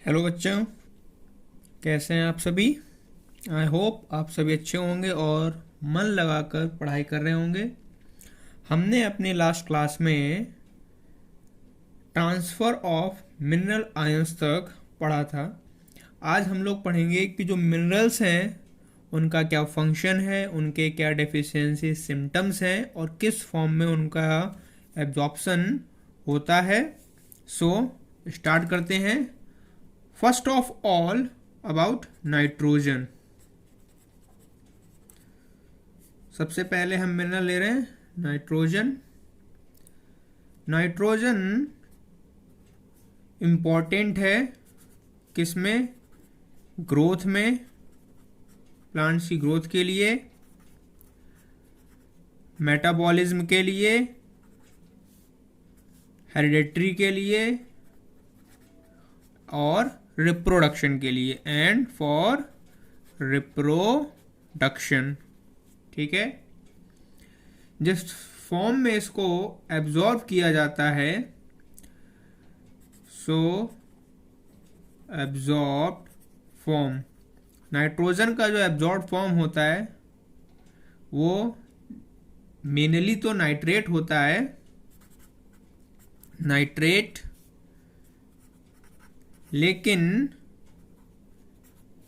Hello बच्चों, कैसे हैं आप सभी। आई होप आप सभी अच्छे होंगे और मन लगाकर पढ़ाई कर रहे होंगे। हमने अपने लास्ट क्लास में ट्रांसफ़र ऑफ मिनरल आयंस तक पढ़ा था। आज हम लोग पढ़ेंगे कि जो मिनरल्स हैं उनका क्या फंक्शन है, उनके क्या डेफिशिएंसी सिम्टम्स हैं और किस फॉर्म में उनका एब्जॉर्प्शन होता है। सो स्टार्ट करते हैं। First of all about nitrogen. सबसे पहले हम मिनरल ले रहे हैं नाइट्रोजन। नाइट्रोजन इम्पॉर्टेंट है किसमें? ग्रोथ में, प्लांट्स की ग्रोथ के लिए, मेटाबॉलिज्म के लिए, हेरिडेटरी के लिए और रिप्रोडक्शन के लिए, एंड फॉर रिप्रोडक्शन। ठीक है। जिस फॉर्म में इसको एब्जॉर्ब किया जाता है, सो एब्जॉर्ब्ड फॉर्म, नाइट्रोजन का जो एब्जॉर्ब फॉर्म होता है वो मेनली तो नाइट्रेट होता है, नाइट्रेट, लेकिन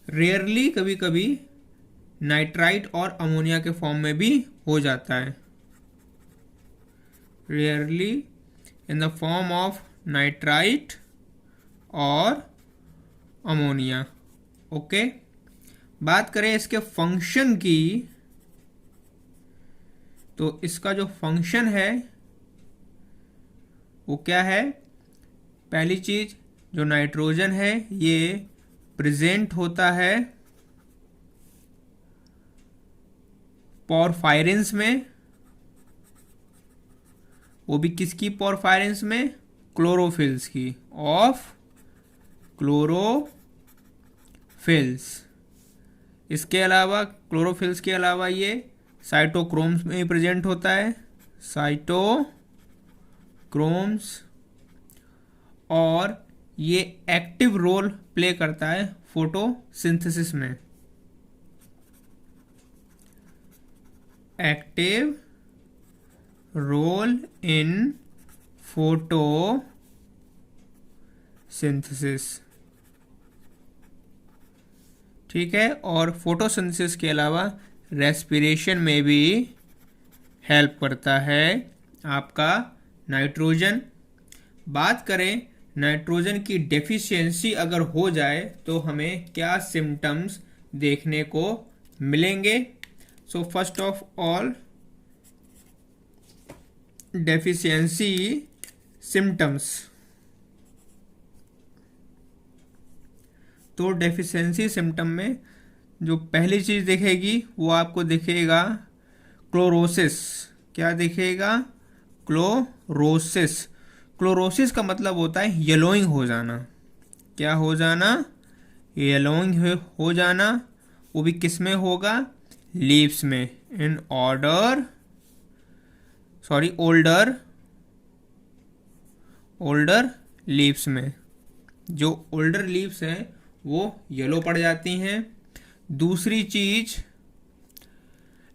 रेयरली कभी कभी नाइट्राइट और अमोनिया के फॉर्म में भी हो जाता है। Rarely in the form of nitrite और अमोनिया। ओके, बात करें इसके फंक्शन की, तो इसका जो फंक्शन है वो क्या है? पहली चीज, जो नाइट्रोजन है ये प्रेजेंट होता है पोरफायरिन्स में। वो भी किसकी पोरफायरिन्स में? क्लोरोफिल्स की, ऑफ क्लोरोफिल्स। इसके अलावा, क्लोरोफिल्स के अलावा ये साइटोक्रोम्स में प्रेजेंट होता है, साइटोक्रोम्स, और ये एक्टिव रोल प्ले करता है फोटोसिंथेसिस में। Active role in photosynthesis. ठीक है। और फोटोसिंथेसिस के अलावा रेस्पिरेशन में भी हेल्प करता है आपका नाइट्रोजन। बात करें नाइट्रोजन की डेफिशिएंसी अगर हो जाए तो हमें क्या सिम्टम्स देखने को मिलेंगे? So first of all, deficiency symptoms. तो डेफिशिएंसी सिम्टम में जो पहली चीज दिखेगी वो आपको दिखेगा क्लोरोसिस। क्या दिखेगा? क्लोरोसिस। क्लोरोसिस का मतलब होता है येलोइंग हो जाना। क्या हो जाना? येलोइंग हो जाना। वो भी किस में होगा? लीव्स में, in order, sorry, older leaves में। जो ओल्डर लीव्स हैं वो येलो पड़ जाती हैं। दूसरी चीज,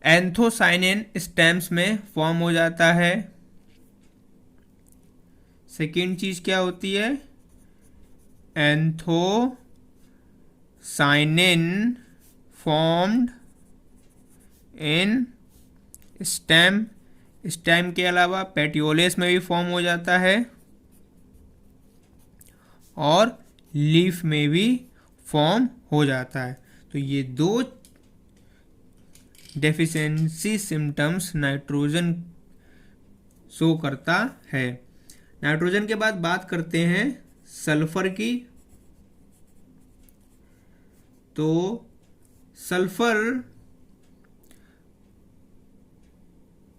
एंथोसाइनिन स्टेम्स में फॉर्म हो जाता है। सेकेंड चीज क्या होती है? Anthocyanin formed in stem. Stem के अलावा पेटियोलेस में भी फॉर्म हो जाता है और लीफ में भी फॉर्म हो जाता है। तो ये दो डेफिशिएंसी सिम्टम्स नाइट्रोजन शो करता है। नाइट्रोजन के बाद बात करते हैं सल्फर की। तो सल्फर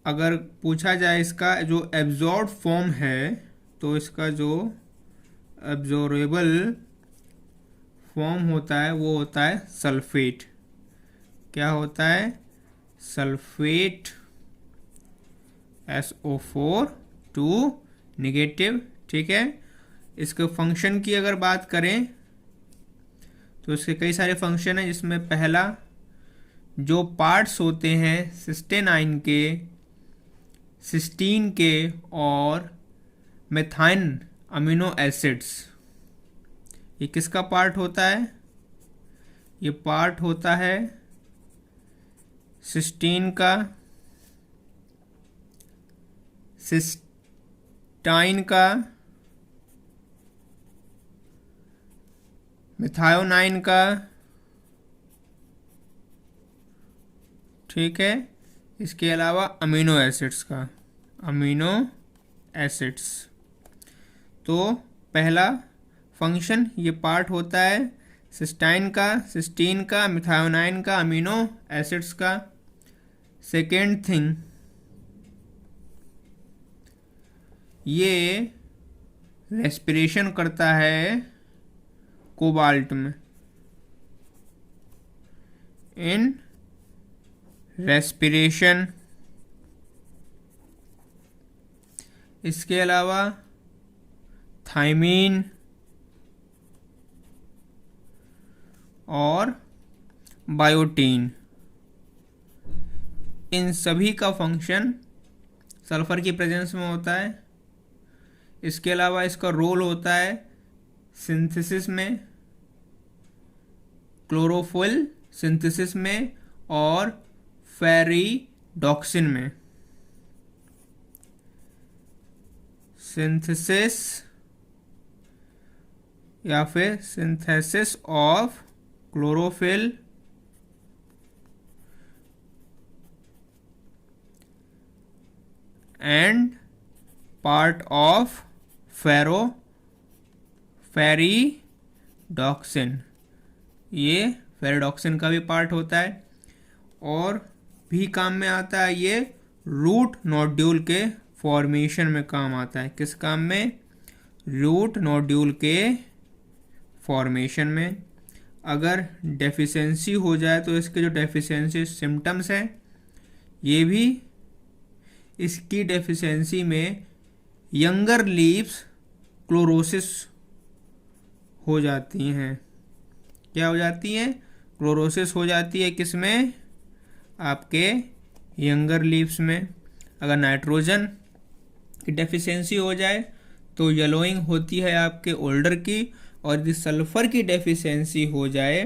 अगर पूछा जाए इसका जो एब्जॉर्ब फॉर्म है, तो इसका जो एब्जॉर्बेबल फॉर्म होता है वो होता है सल्फेट। क्या होता है? Sulphate, SO4 2 negative. ठीक है। इसके फंक्शन की अगर बात करें तो इसके कई सारे फंक्शन हैं, जिसमें पहला जो पार्ट्स होते हैं सिस्टेनाइन के, सिस्टीन के और मेथाइन अमीनो एसिड्स, ये किसका पार्ट होता है? ये पार्ट होता है सिस्टीन का, सिस्टाइन का, मिथायोनाइन का, ठीक है। इसके अलावा अमीनो एसिड्स का, अमीनो एसिड्स। तो पहला फंक्शन ये पार्ट होता है सिस्टाइन का, सिस्टीन का, मिथायोनाइन का, अमीनो एसिड्स का। सेकेंड थिंग, ये रेस्पिरेशन करता है कोबाल्ट में, इन रेस्पिरेशन। इसके अलावा थायमीन और बायोटीन, इन सभी का फंक्शन सल्फर की प्रेजेंस में होता है। इसके अलावा इसका रोल होता है सिंथेसिस में, क्लोरोफिल सिंथेसिस में और फेरिडॉक्सिन में। सिंथेसिस या फिर synthesis of chlorophyll and part of ferredoxin, ये फेरिडॉक्सिन का भी पार्ट होता है। और भी काम में आता है ये रूट नोड्यूल के फॉर्मेशन में काम आता है। किस काम में? रूट नोड्यूल के फॉर्मेशन में। अगर डेफिशिएंसी हो जाए तो इसके जो डेफिशिएंसी सिम्टम्स हैं, ये भी इसकी डेफिशिएंसी में यंगर लीव्स क्लोरोसिस हो जाती हैं। क्या हो जाती हैं? क्लोरोसिस हो जाती है। किसमें? आपके यंगर लीव्स में। अगर नाइट्रोजन की डेफिशिएंसी हो जाए तो येलोइंग होती है आपके ओल्डर की, और यदि सल्फर की डेफिशिएंसी हो जाए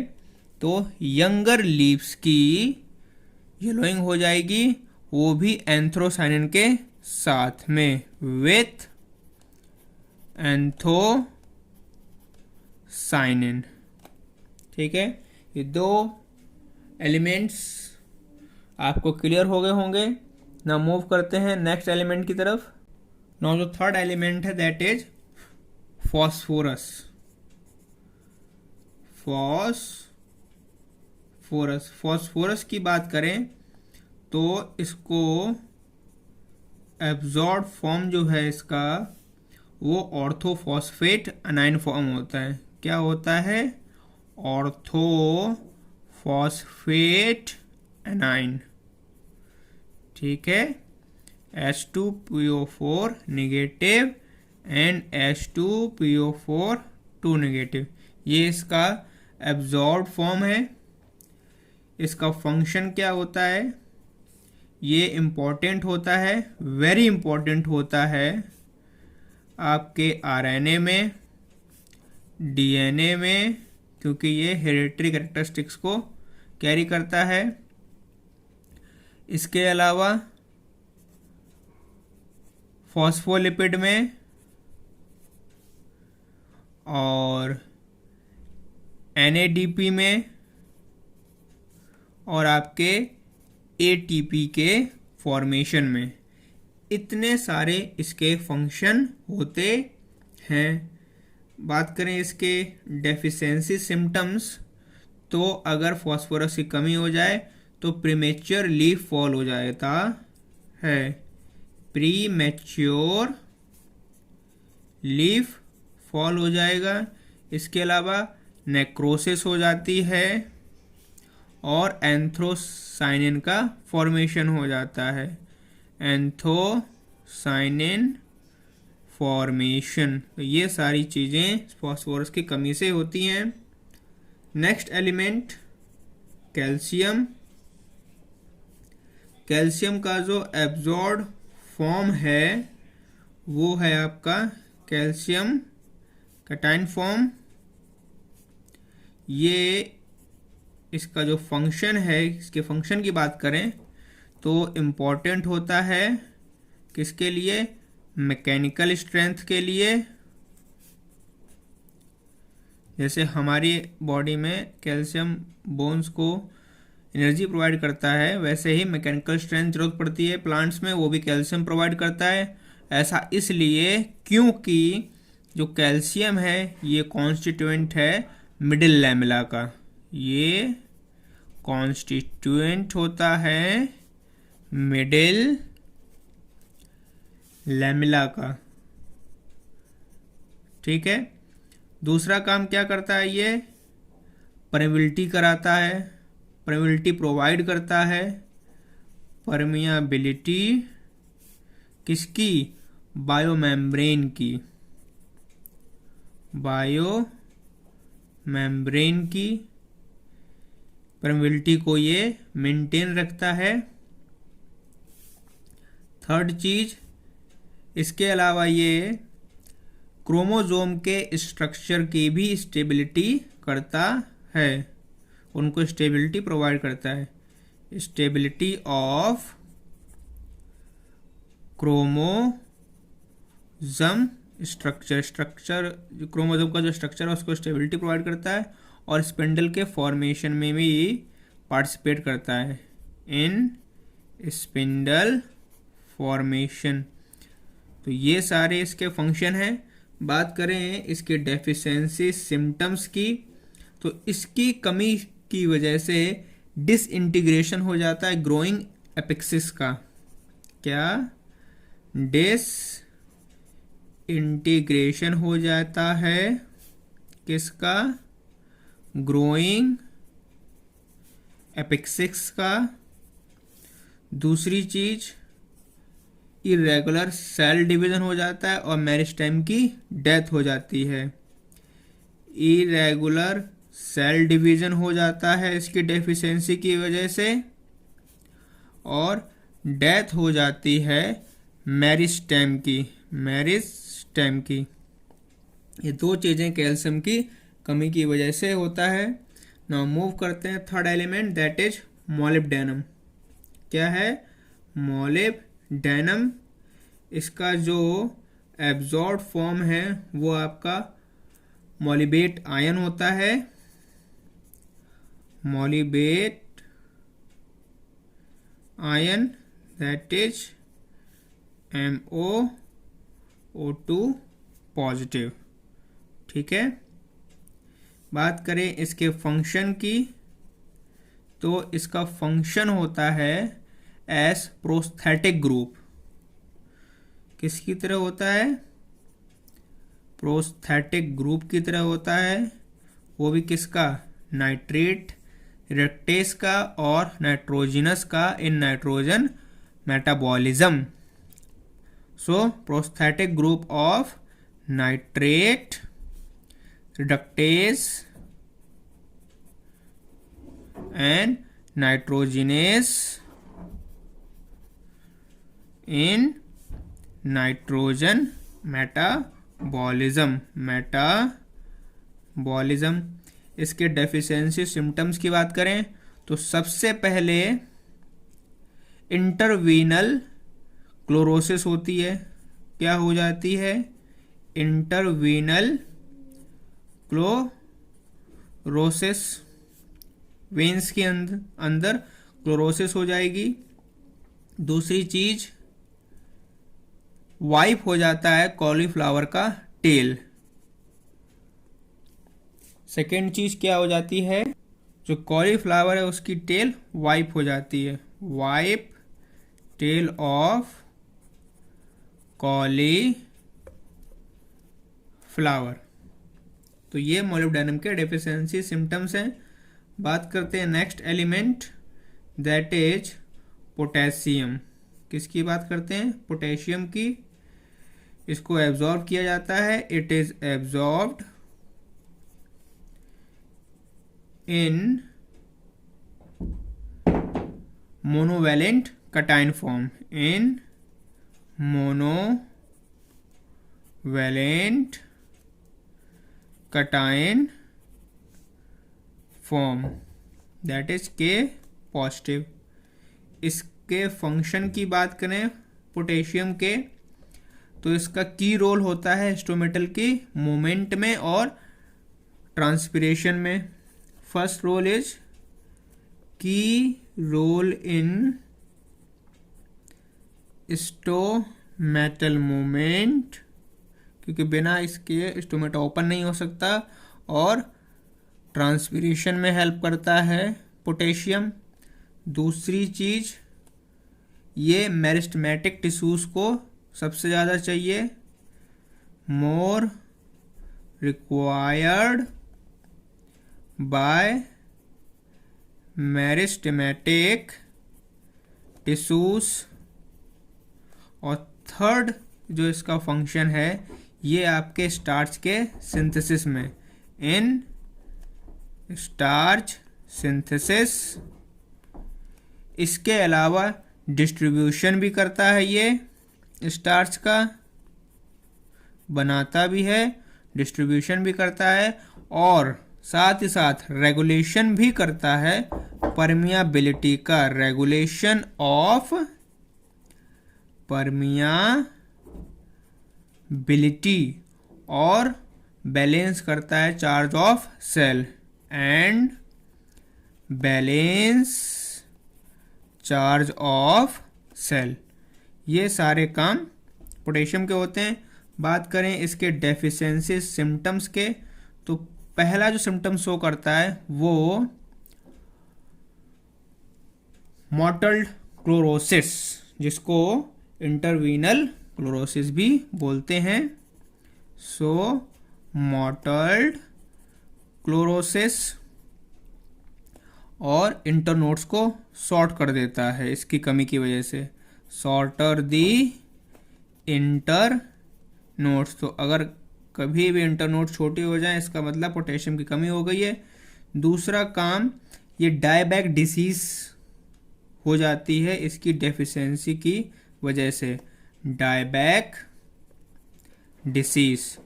तो यंगर लीव्स की येलोइंग हो जाएगी, वो भी एंथ्रोसाइनिन के साथ में, विथ एंथोसाइनिन। ठीक है, ये दो एलिमेंट्स आपको क्लियर हो गए होंगे। ना मूव करते हैं नेक्स्ट एलिमेंट की तरफ। नाउ जो थर्ड एलिमेंट है दैट इज फॉस्फोरस। फॉस्फोरस की बात करें तो इसको एब्जॉर्ब फॉर्म जो है इसका, वो ऑर्थोफॉस्फेट अनाइन फॉर्म होता है। क्या होता है? Orthophosphate A9. ठीक है, H2PO4 negative and H2PO4 2 negative, ये इसका एब्जॉर्ब फॉर्म है। इसका फंक्शन क्या होता है? ये इम्पॉर्टेंट होता है, वेरी इम्पॉर्टेंट होता है आपके आरएनए में, डीएनए में, क्योंकि ये हेरिडिटरी कैरेक्टरिस्टिक्स को कैरी करता है। इसके अलावा फॉस्फोलिपिड में और एनएडीपी में और आपके एटीपी के फॉर्मेशन में, इतने सारे इसके फंक्शन होते हैं। बात करें इसके डेफिशिएंसी सिम्टम्स, तो अगर फॉस्फोरस की कमी हो जाए तो प्रीमेच्योर लीफ फॉल हो जाता है, प्रीमेच्योर लीफ फॉल हो जाएगा। इसके अलावा नेक्रोसिस हो जाती है और एंथ्रोसाइनिन का फॉर्मेशन हो जाता है, एंथोसाइनिन फॉर्मेशन। तो ये सारी चीज़ें फॉस्फोरस की कमी से होती हैं। Next element calcium. कैल्शियम का जो एब्जॉर्ब फॉर्म है वो है आपका कैल्शियम कैटायन फॉर्म। ये इसका जो फंक्शन है, इसके फंक्शन की बात करें तो इम्पॉर्टेंट होता है किसके लिए, मैकेनिकल स्ट्रेंथ के लिए। जैसे हमारी बॉडी में कैल्शियम बोन्स को एनर्जी प्रोवाइड करता है, वैसे ही मैकेनिकल स्ट्रेंथ जरूरत पड़ती है प्लांट्स में, वो भी कैल्शियम प्रोवाइड करता है। ऐसा इसलिए क्योंकि जो कैल्शियम है ये कॉन्स्टिट्यूएंट है मिडिल लैमेला का। ये कॉन्स्टिट्यूएंट होता है मिडिल लैमेला का, ठीक है। दूसरा काम क्या करता है, ये परमेबिलिटी कराता है, परमेबिलिटी प्रोवाइड करता है। परमियाबिलिटी किसकी, बायोमेम्ब्रेन की, बायोमेम्ब्रेन की परमेबिलिटी को ये मेंटेन रखता है। थर्ड चीज, इसके अलावा ये क्रोमोसोम के स्ट्रक्चर की भी स्टेबिलिटी करता है, उनको स्टेबिलिटी प्रोवाइड करता है। Stability of chromosome structure chromosome का जो स्ट्रक्चर है उसको स्टेबिलिटी प्रोवाइड करता है और स्पिंडल के फॉर्मेशन में भी पार्टिसिपेट करता है, इन स्पिंडल फॉर्मेशन। तो ये सारे इसके फंक्शन हैं। बात करें इसके डेफिशिएंसी सिम्टम्स की, तो इसकी कमी की वजह से डिसइंटीग्रेशन हो जाता है ग्रोइंग एपिक्सिस का। क्या, डिसइंटीग्रेशन हो जाता है किसका, ग्रोइंग एपिक्सिस का। दूसरी चीज, इरेगुलर सेल डिवीजन हो जाता है और मेरिस्टेम की डेथ हो जाती है। इरेगुलर सेल डिवीजन हो जाता है इसकी डेफिशिएंसी की वजह से और डेथ हो जाती है मेरिस्टेम की, मेरिस्टेम की। ये दो चीजें कैल्शियम की कमी की वजह से होता है। नाउ मूव करते हैं third element, that is molybdenum. क्या है, मोलिब्डेनम। इसका जो एब्जॉर्ब फॉर्म है वो आपका मोलिबेट आयन होता है, molybdate ion, that is MoO2 positive, ठीक है। बात करें इसके फंक्शन की, तो इसका फंक्शन होता है एस प्रोस्थेटिक ग्रुप। किसकी तरह होता है, प्रोस्थेटिक ग्रुप की तरह होता है। वो भी किसका, नाइट्रेट रिडक्टेस का और नाइट्रोजिनस का in nitrogen metabolism. So prosthetic group of nitrate reductase and nitrogenase in nitrogen metabolism। इसके डेफिशिएंसी सिम्टम्स की बात करें तो सबसे पहले इंटरवीनल क्लोरोसिस होती है। क्या हो जाती है, इंटरवीनल क्लोरोसिस, वेन्स के अंदर क्लोरोसिस हो जाएगी। दूसरी चीज, वाइप हो जाता है कॉलीफ्लावर का टेल। सेकेंड चीज क्या हो जाती है, जो कॉलीफ्लावर है उसकी टेल वाइप हो जाती है, वाइप टेल ऑफ कॉलीफ्लावर। तो ये मोलिब्डेनम के डेफिशिएंसी सिम्टम्स हैं। बात करते हैं next element, that is potassium. किसकी बात करते हैं, पोटेशियम की। इसको एब्जॉर्ब किया जाता है, it is absorbed in monovalent cation form, in monovalent cation form, that is K positive. इसके फंक्शन की बात करें पोटेशियम के, तो इसका की रोल होता है हिस्टोमेटल की मूवमेंट में और ट्रांसपिरेशन में। फर्स्ट रोल इज की रोल इन स्टोमेटल मूवमेंट, क्योंकि बिना इसके स्टोमेटा ओपन नहीं हो सकता, और ट्रांसपिरेशन में हेल्प करता है पोटेशियम। दूसरी चीज, ये मेरिस्टेमेटिक टिश्यूज को सबसे ज़्यादा चाहिए, more required by meristematic tissues. और थर्ड जो इसका फंक्शन है, ये आपके स्टार्च के सिंथेसिस में, इन स्टार्च सिंथेसिस। इसके अलावा डिस्ट्रीब्यूशन भी करता है, ये स्टार्च का बनाता भी है, डिस्ट्रीब्यूशन भी करता है, और साथ ही साथ रेगुलेशन भी करता है परमियाबिलिटी का, रेगुलेशन ऑफ परमियाबिलिटी, और बैलेंस करता है charge of cell and balance charge of cell. ये सारे काम पोटेशियम के होते हैं। बात करें इसके डेफिशिएंसी सिम्टम्स के, तो पहला जो सिम्टम शो करता है वो मॉटल्ड क्लोरोसिस, जिसको इंटरवीनल क्लोरोसिस भी बोलते हैं। सो मॉटल्ड क्लोरोसिस, और इंटरनोड्स को शॉर्ट कर देता है इसकी कमी की वजह से, शॉर्टर दी इंटर नोड्स। तो अगर कभी भी इंटरनोड छोटी हो जाए, इसका मतलब पोटेशियम की कमी हो गई है। दूसरा काम, ये डायबैक डिसीज हो जाती है इसकी डेफिशिएंसी की वजह से, डायबैक डिसीज।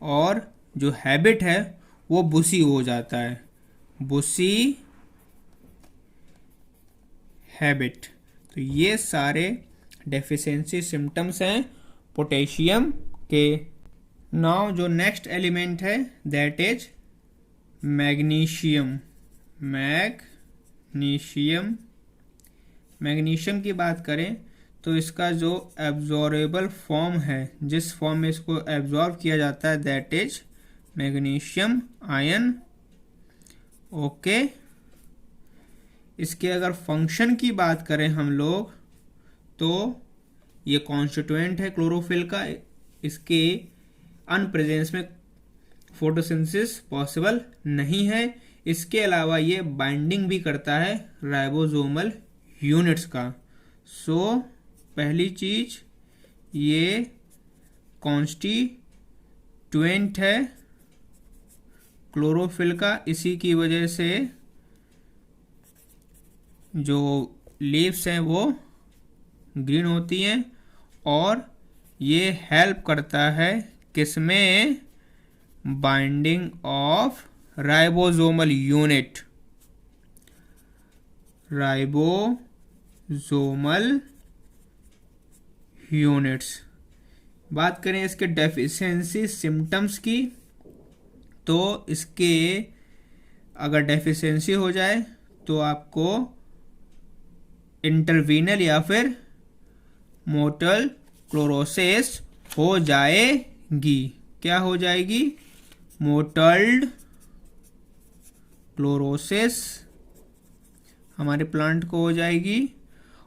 और जो हैबिट है वो बुसी हो जाता है, बुसी हैबिट। तो ये सारे डेफिशिएंसी सिम्टम्स हैं पोटेशियम के। नाउ जो नेक्स्ट एलिमेंट है दैट इज मैग्नीशियम। मैग्नीशियम की बात करें तो इसका जो एब्जॉर्बेबल फॉर्म है, जिस फॉर्म में इसको एब्जॉर्ब किया जाता है, that is magnesium ion. Okay, इसके अगर फंक्शन की बात करें हम लोग, तो ये कॉन्स्टिट्यूएंट है क्लोरोफिल का। इसके अनप्रेजेंस में फोटोसिंथेसिस पॉसिबल नहीं है। इसके अलावा ये बाइंडिंग भी करता है राइबोसोमल यूनिट्स का। सो पहली चीज, ये कॉन्स्टिट्यूएंट है क्लोरोफिल का, इसी की वजह से जो लीव्स हैं वो ग्रीन होती हैं, और ये हेल्प करता है किसमें, binding of ribosomal unit, ribosomal units. बात करें इसके डेफिशिएंसी सिम्टम्स की, तो इसके अगर डेफिशिएंसी हो जाए तो आपको इंटरवीनल या फिर मोटल क्लोरोसिस हो जाएगी। क्या हो जाएगी, मोटल्ड क्लोरोसिस हमारे प्लांट को हो जाएगी,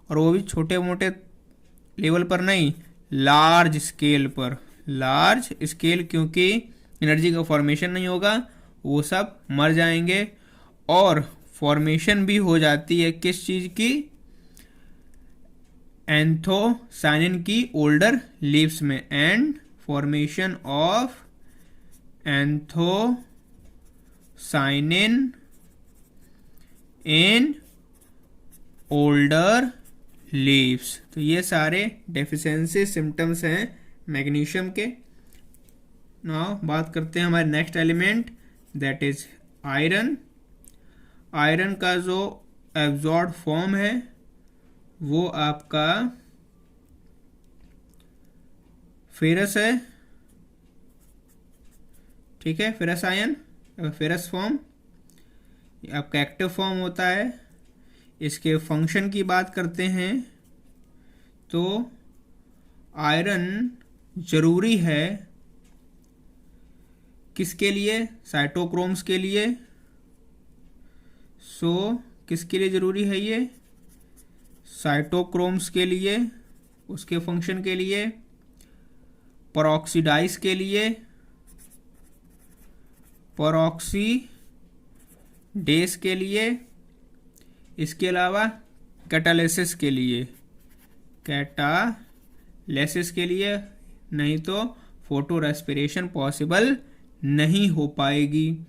और वो भी छोटे मोटे लेवल पर नहीं, लार्ज स्केल पर। लार्ज स्केल क्योंकि एनर्जी का फॉर्मेशन नहीं होगा, वो सब मर जाएंगे। और फॉर्मेशन भी हो जाती है किस चीज की, एंथोसायनिन की ओल्डर लीव्स में, and formation of anthocyanin in older leaves. तो ये सारे डेफिशिएंसी सिम्टम्स हैं मैग्नीशियम के। नाउ बात करते हैं हमारे next element, that is iron. Iron का जो एब्जॉर्ब फॉर्म है वो आपका फेरस है, ठीक है, फेरस आयन, फेरस फॉर्म आपका एक्टिव फॉर्म होता है। इसके फंक्शन की बात करते हैं तो आयरन जरूरी है किसके लिए, साइटोक्रोम्स के लिए। सो किसके लिए जरूरी है ये, साइटोक्रोम्स के लिए, उसके फंक्शन के लिए, परऑक्सीडाइज के लिए, परऑक्सीडेस के लिए, इसके अलावा कैटालिसिस के लिए, कैटालिसिस के लिए, नहीं तो फोटो रेस्पिरेशन पॉसिबल नहीं हो पाएगी।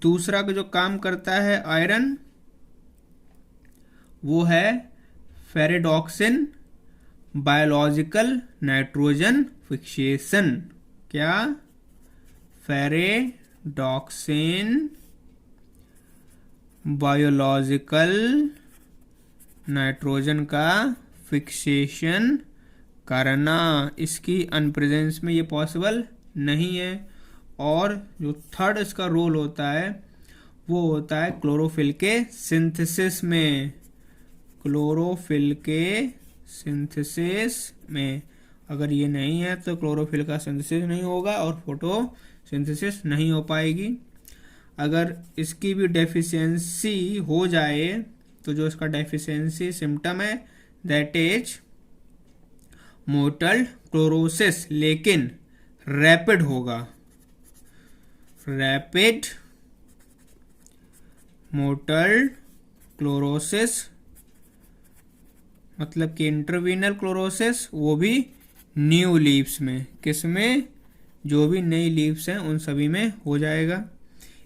दूसरा जो काम करता है आयरन वो है फेरिडॉक्सिन बायोलॉजिकल नाइट्रोजन फिक्सेशन। क्या, फेरिडॉक्सिन बायोलॉजिकल नाइट्रोजन का फिक्सेशन करना, इसकी अनप्रेजेंस में ये पॉसिबल नहीं है। और जो थर्ड इसका रोल होता है वो होता है क्लोरोफिल के सिंथेसिस में। क्लोरोफिल के सिंथेसिस में अगर ये नहीं है तो क्लोरोफिल का सिंथेसिस नहीं होगा और फोटोसिंथेसिस नहीं हो पाएगी। अगर इसकी भी डेफिशिएंसी हो जाए तो जो इसका डेफिशिएंसी सिम्टम है दैट इज मोटल क्लोरोसिस, लेकिन रैपिड होगा, रैपिड मोटल क्लोरोसिस, मतलब कि इंटरवीनल क्लोरोसिस, वो भी न्यू लीव्स में, किसमें, जो भी नई लीव्स हैं उन सभी में हो जाएगा।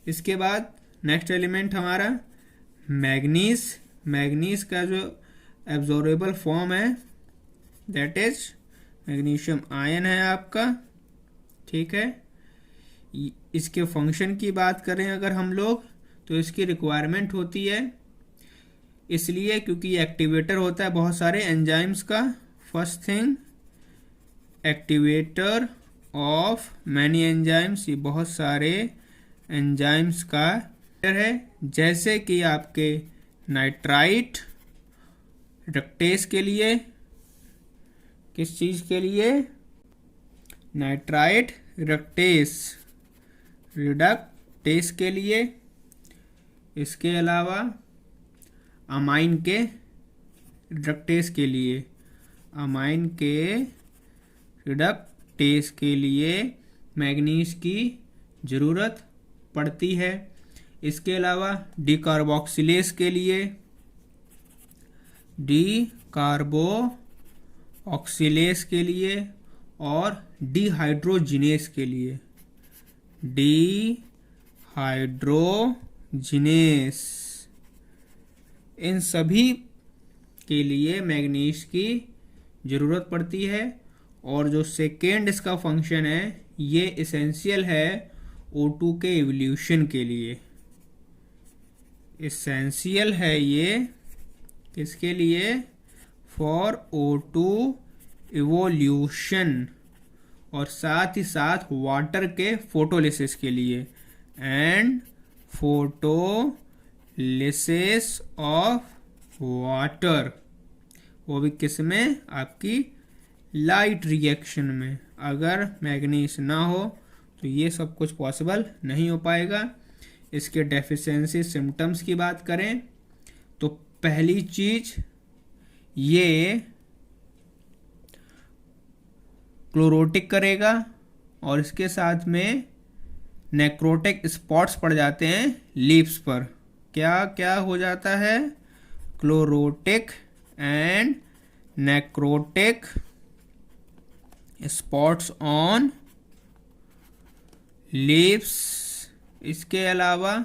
इसके बाद नेक्स्ट एलिमेंट हमारा मैग्नीज। मैग्नीज का जो एब्जॉर्बेबल फॉर्म है दैट इज मैग्नीशियम आयन है आपका, ठीक है। इसके फंक्शन की बात करें अगर हम लोग तो इसकी रिक्वायरमेंट होती है इसलिए क्योंकि ये एक्टिवेटर होता है बहुत सारे एंजाइम्स का। First thing, activator of many enzymes, ये बहुत सारे एंजाइम्स का है, जैसे कि आपके नाइट्राइट रिडक्टेस के लिए, किस चीज के लिए, नाइट्राइट रिडक्टेस के लिए। इसके अलावा अमाइन के रिडक्टेस के लिए, अमाइन के रिडक्टेस के लिए मैग्नीज की ज़रूरत पड़ती है। इसके अलावा डीकार्बोक्सिलेज के लिए, डीकार्बोक्सिलेज के लिए और डिहाइड्रोजिनेस के लिए, डिहाइड्रोजिनेस, इन सभी के लिए मैग्नीज की ज़रूरत पड़ती है। और जो सेकेंड इसका फंक्शन है ये इसेंशियल है O2 के इवोल्यूशन के लिए, इसेंशियल है ये किसके लिए, फॉर O2 इवोल्यूशन, और साथ ही साथ वाटर के फोटोलिसिस के लिए, एंड फोटोलिसिस ऑफ वाटर, वो भी किस में, आपकी लाइट रिएक्शन में। अगर मैग्नीज ना हो तो ये सब कुछ पॉसिबल नहीं हो पाएगा। इसके डेफिशिएंसी सिम्टम्स की बात करें तो पहली चीज ये क्लोरोटिक करेगा और इसके साथ में नेक्रोटिक स्पॉट्स पड़ जाते हैं लीव्स पर। क्या क्या हो जाता है, chlorotic and necrotic spots on leaves. इसके अलावा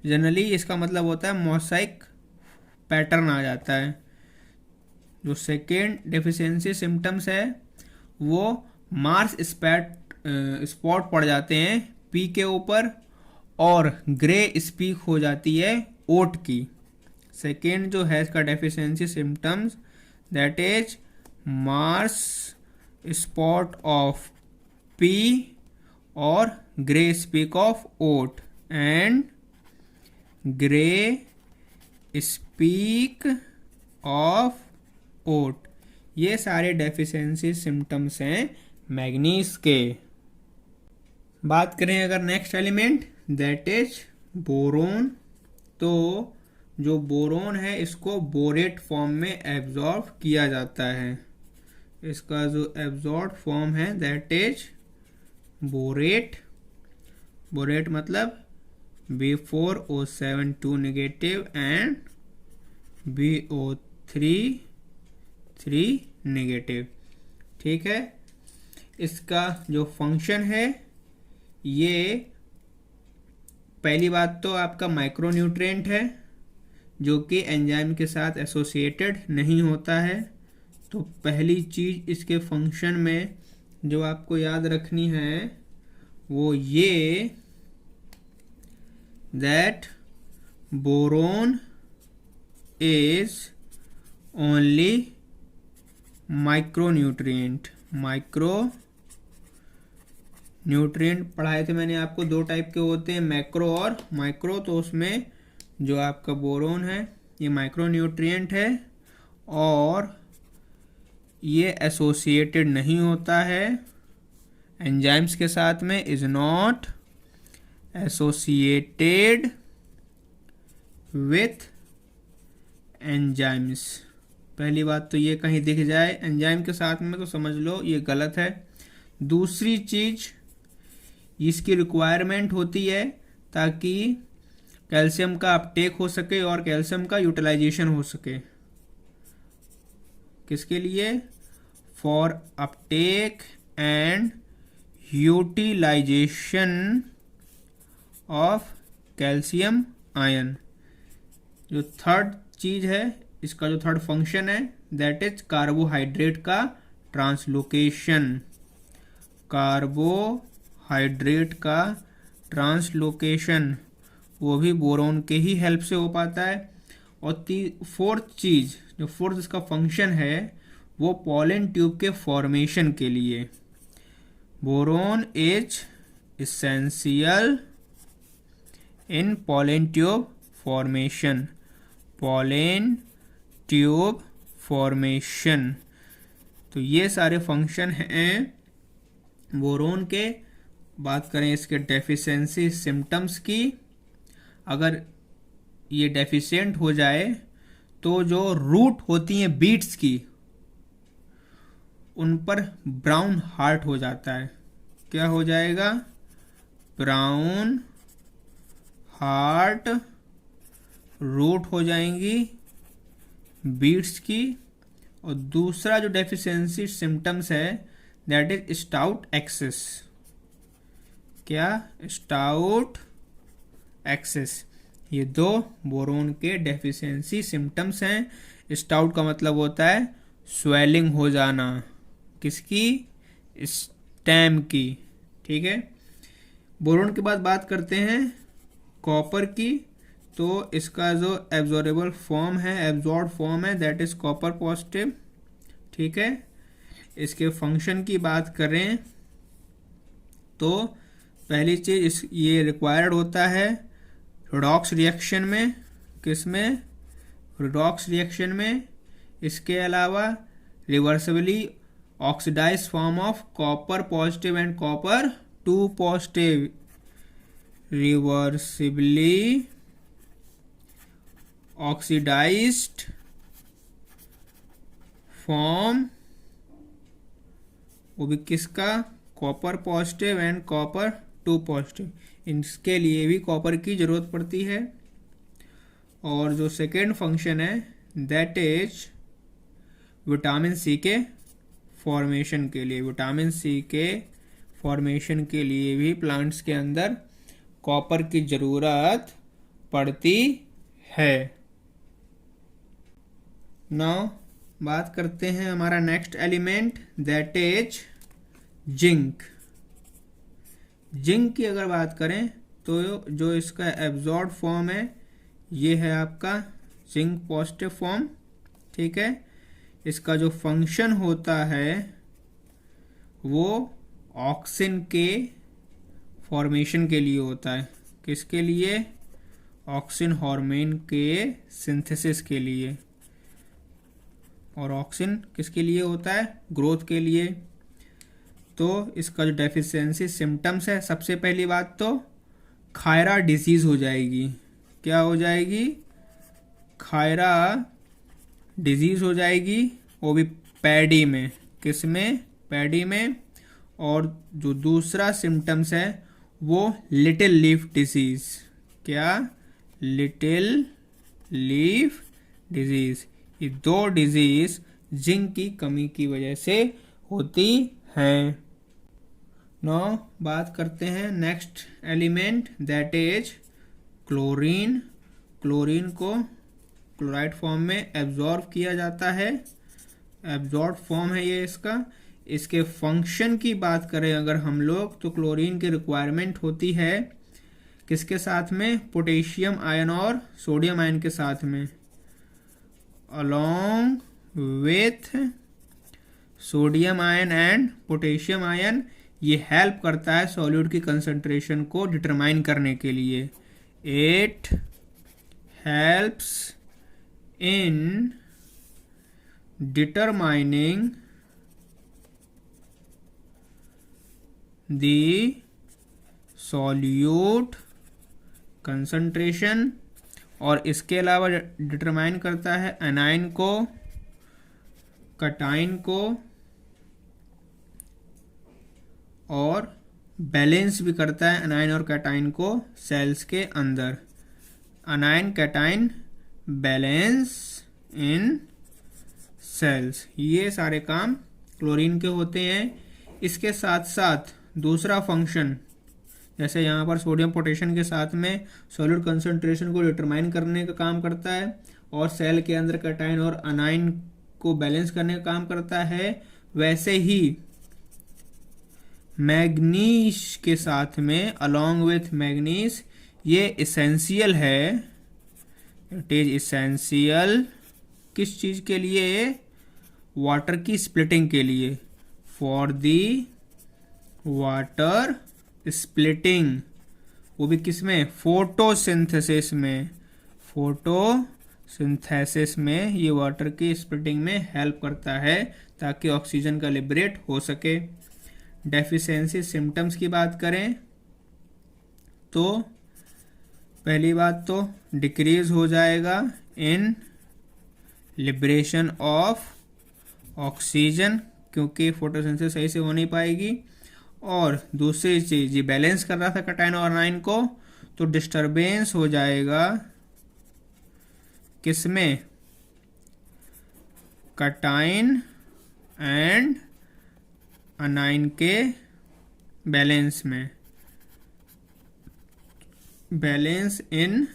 जनरली इसका मतलब होता है मोज़ेक पैटर्न आ जाता है। जो सेकेंड डेफिशिएंसी सिम्टम्स है वो मार्स स्पॉट पड़ जाते हैं पी के ऊपर और ग्रे स्पीक हो जाती है ओट की। सेकेंड जो है इसका deficiency symptoms that is marsh spot of pea और grey speck of oat and grey speck of oat. ये सारे डेफिशिएंसी सिम्टम्स हैं मैग्नीज के। बात करें अगर next element that is boron, तो जो बोरोन है इसको बोरेट फॉर्म में एब्जॉर्ब किया जाता है। इसका जो एब्जॉर्ब फॉर्म है दैट इज बोरेट। बोरेट मतलब B4O7 2 negative and BO3 3 negative. ठीक है, इसका जो फंक्शन है ये पहली बात तो आपका माइक्रोन्यूट्रिएंट है जो कि एंजाइम के साथ एसोसिएटेड नहीं होता है। तो पहली चीज इसके फंक्शन में जो आपको याद रखनी है वो ये that boron is only micronutrient. Nutrient पढ़ाए थे मैंने आपको, दो टाइप के होते हैं, मैक्रो और माइक्रो। तो उसमें जो आपका बोरोन है ये माइक्रो न्यूट्रिएंट है और ये एसोसिएटेड नहीं होता है एंजाइम्स के साथ में, is not associated with enzymes. पहली बात तो ये कहीं दिख जाए एंजाइम के साथ में तो समझ लो ये गलत है। दूसरी चीज इसकी रिक्वायरमेंट होती है ताकि कैल्शियम का अपटेक हो सके और कैल्शियम का यूटिलाइजेशन हो सके। किसके लिए? For uptake and utilization of calcium ion. जो थर्ड चीज है, इसका जो थर्ड फंक्शन है दैट इज कार्बोहाइड्रेट का ट्रांसलोकेशन। कार्बोहाइड्रेट का ट्रांसलोकेशन वो भी बोरोन के ही हेल्प से हो पाता है। और फोर्थ चीज, जो फोर्थ इसका फंक्शन है वो पॉलन ट्यूब के फॉर्मेशन के लिए। Boron is essential in pollen tube formation. Pollen tube formation. तो ये सारे फंक्शन हैं बोरोन के। बात करें इसके डेफिशिएंसी सिम्टम्स की, अगर ये डेफिशिएंट हो जाए तो जो रूट होती हैं बीट्स की उन पर ब्राउन हार्ट हो जाता है। क्या हो जाएगा? ब्राउन हार्ट रूट हो जाएंगी बीट्स की। और दूसरा जो डेफिशिएंसी सिम्टम्स है दैट इज स्टाउट एक्सेस। क्या? Stout axis. ये दो बोरोन के डेफिशिएंसी सिम्टम्स हैं। स्टाउट का मतलब होता है स्वेलिंग हो जाना, किसकी? स्टेम की। ठीक है, बोरोन के बाद बात करते हैं कॉपर की। तो इसका जो एब्जॉर्बेबल फॉर्म है, एब्जॉर्ब फॉर्म है दैट इज कॉपर पॉजिटिव। ठीक है, इसके फंक्शन की बात करें तो पहली चीज ये रिक्वायर्ड होता है रिडॉक्स रिएक्शन में। किसमें? रिडॉक्स रिएक्शन में। इसके अलावा reversibly oxidize form of copper positive and copper 2 positive. Reversibly oxidized form, वो भी किसका? Copper positive and copper 2 positive. इसके लिए भी कॉपर की जरूरत पड़ती है। और जो सेकेंड फंक्शन है दैट इज विटामिन सी के फॉर्मेशन के लिए। विटामिन सी के फॉर्मेशन के लिए भी प्लांट्स के अंदर कॉपर की ज़रूरत पड़ती है। नाउ बात करते हैं हमारा next element, that is zinc. Zinc की अगर बात करें तो जो इसका एब्जॉर्ब फॉर्म है ये है आपका जिंक पॉजिटिव फॉर्म, ठीक है। इसका जो फंक्शन होता है वो ऑक्सिन के फॉर्मेशन के लिए होता है। किसके लिए? ऑक्सिन हार्मोन के सिंथेसिस के लिए। और ऑक्सिन किसके लिए होता है? ग्रोथ के लिए। तो इसका जो डेफिशिएंसी सिम्टम्स है, सबसे पहली बात तो खायरा डिजीज हो जाएगी। क्या हो जाएगी? खायरा डिजीज हो जाएगी, वो भी पैडी में। किस में? पैडी में। और जो दूसरा सिम्टम्स है वो लिटिल लीफ डिजीज। क्या? Little leaf disease. ये दो डिजीज जिंक की कमी की वजह से होती हैं। नौ बात करते हैं next element, that is chlorine. Chlorine को क्लोराइड फॉर्म में एब्जॉर्ब किया जाता है, एब्जॉर्ब फॉर्म है ये इसका। इसके फंक्शन की बात करें अगर हम लोग तो क्लोरीन की रिक्वायरमेंट होती है किसके साथ में? पोटेशियम आयन और सोडियम आयन के साथ में। Along with sodium ion and potassium ion, ये हेल्प करता है सॉल्यूट की कंसंट्रेशन को डिटरमाइन करने के लिए। It helps in determining the solute concentration, और इसके अलावा डिटरमाइन करता है एनाइन को, कटाइन को, और बैलेंस भी करता है एनाइन और कैटाइन को सेल्स के अंदर। Anion cation balance in cells, ये सारे काम क्लोरीन के होते हैं। इसके साथ साथ दूसरा फंक्शन, जैसे यहाँ पर सोडियम पोटेशियम के साथ में सॉल्यूट कंसंट्रेशन को डिटरमाइन करने का काम करता है और सेल के अंदर कैटाइन और एनाइन को बैलेंस करने का काम करता है, वैसे ही मैग्नीज के साथ में अलोंग विथ मैग्नीज ये इसेंशियल है। इट इज इसेंशियल किस चीज के लिए? वाटर की स्प्लिटिंग के लिए। फॉर दी वाटर स्प्लिटिंग, वो भी किस में? फोटोसिंथेसिस में। फोटोसिंथेसिस में ये वाटर की स्प्लिटिंग में हेल्प करता है ताकि ऑक्सीजन का लिबरेट हो सके। डेफिशिएंसी सिम्टम्स की बात करें तो पहली बात तो डिक्रीज हो जाएगा इन लिबरेशन ऑफ ऑक्सीजन, क्योंकि फोटोसिंथेसिस सही से हो नहीं पाएगी। और दूसरी चीज, ये बैलेंस कर रहा था कैटाइन और एनाइन को, तो डिस्टरबेंस हो जाएगा किसमें? कैटाइन एंड एनाइन के बैलेंस में। Balance in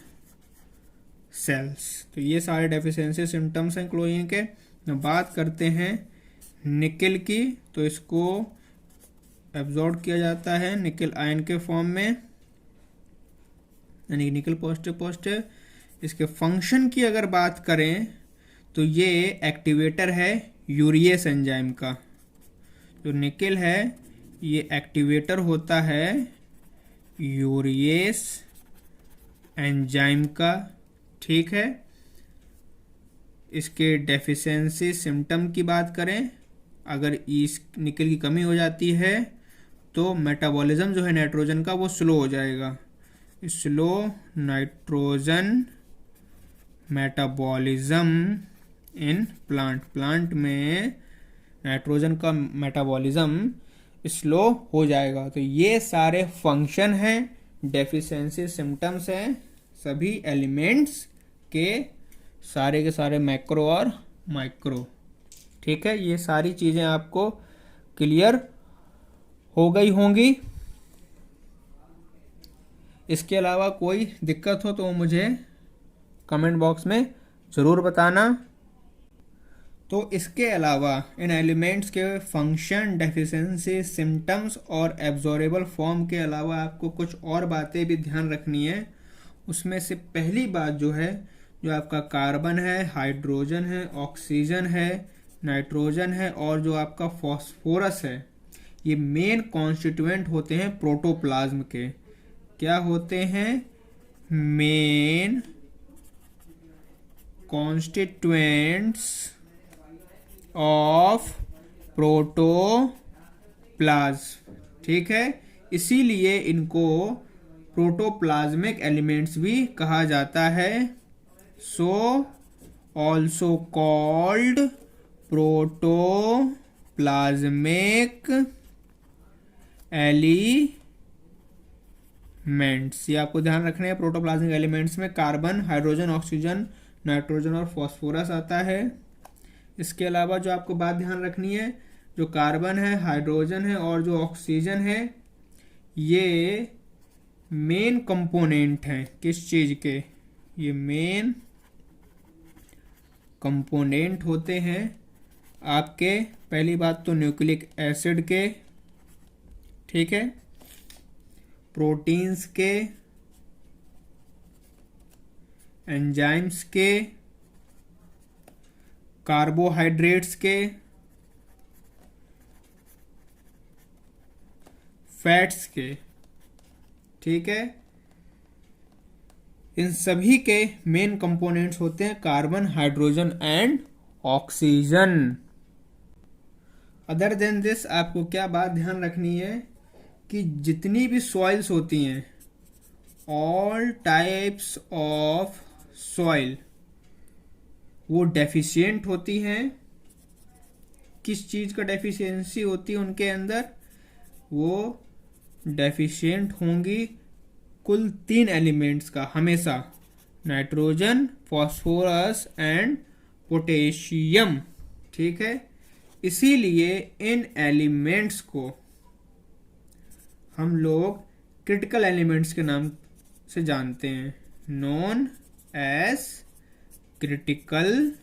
cells. तो ये सारे डेफिशिएंसी सिम्टम्स हैं क्लोरीन के। बात करते हैं निकेल की, तो इसको एब्जॉर्ब किया जाता है निकेल आयन के फॉर्म में, यानी निकेल पॉजिटिव पॉजिटिव। इसके फंक्शन की अगर बात करें तो ये एक्टिवेटर है यूरिएस एंजाइम का। जो निकेल है ये एक्टिवेटर होता है यूरिएस एंजाइम का, ठीक है। इसके डेफिशिएंसी सिम्टम की बात करें, अगर इस निकेल की कमी हो जाती है तो मेटाबॉलिज्म जो है नाइट्रोजन का वो स्लो हो जाएगा। Slow nitrogen metabolism in plant में नाइट्रोजन का मेटाबॉलिज्म स्लो हो जाएगा। तो ये सारे फंक्शन हैं, डेफिशिएंसी सिम्टम्स हैं सभी एलिमेंट्स के सारे मैक्रो और माइक्रो, ठीक है। ये सारी चीजें आपको क्लियर हो गई होंगी। इसके अलावा कोई दिक्कत हो तो मुझे कमेंट बॉक्स में ज़रूर बताना। तो इसके अलावा इन एलिमेंट्स के फंक्शन, डेफिशिएंसी, सिम्टम्स और एब्जॉर्बेबल फॉर्म के अलावा आपको कुछ और बातें भी ध्यान रखनी है। उसमें से पहली बात जो है, जो आपका कार्बन है, हाइड्रोजन है, ऑक्सीजन है, नाइट्रोजन है और जो आपका फॉस्फोरस है, ये मेन कॉन्स्टिट्यूएंट होते हैं प्रोटोप्लाज्म के। क्या होते हैं? Main constituents of protoplasm. ठीक है, इसीलिए इनको प्रोटोप्लाज्मिक एलिमेंट्स भी कहा जाता है। So also called protoplasmic elements. ये आपको ध्यान रखना है। प्रोटोप्लाज्मिक एलिमेंट्स में कार्बन, हाइड्रोजन, ऑक्सीजन, नाइट्रोजन और फॉस्फोरस आता है। इसके अलावा जो आपको बात ध्यान रखनी है, जो कार्बन है, हाइड्रोजन है और जो ऑक्सीजन है, ये मेन कंपोनेंट हैं किस चीज के? ये मेन कंपोनेंट होते हैं आपके, पहली बात तो न्यूक्लिक एसिड के, ठीक है, प्रोटीन्स के, एंजाइम्स के, कार्बोहाइड्रेट्स के, फैट्स के। ठीक है, इन सभी के मेन कंपोनेंट्स होते हैं carbon, hydrogen and oxygen. Other than this आपको क्या बात ध्यान रखनी है कि जितनी भी सॉइल्स होती हैं, ऑल टाइप्स ऑफ सॉइल, वो डेफिशिएंट होती हैं। किस चीज का डेफिशिएंसी होती है उनके अंदर? वो डेफिशिएंट होंगी कुल 3 एलिमेंट्स का हमेशा, नाइट्रोजन, फॉस्फोरस एंड पोटेशियम। ठीक है, इसीलिए इन एलिमेंट्स को हम लोग क्रिटिकल एलिमेंट्स के नाम से जानते हैं, known as critical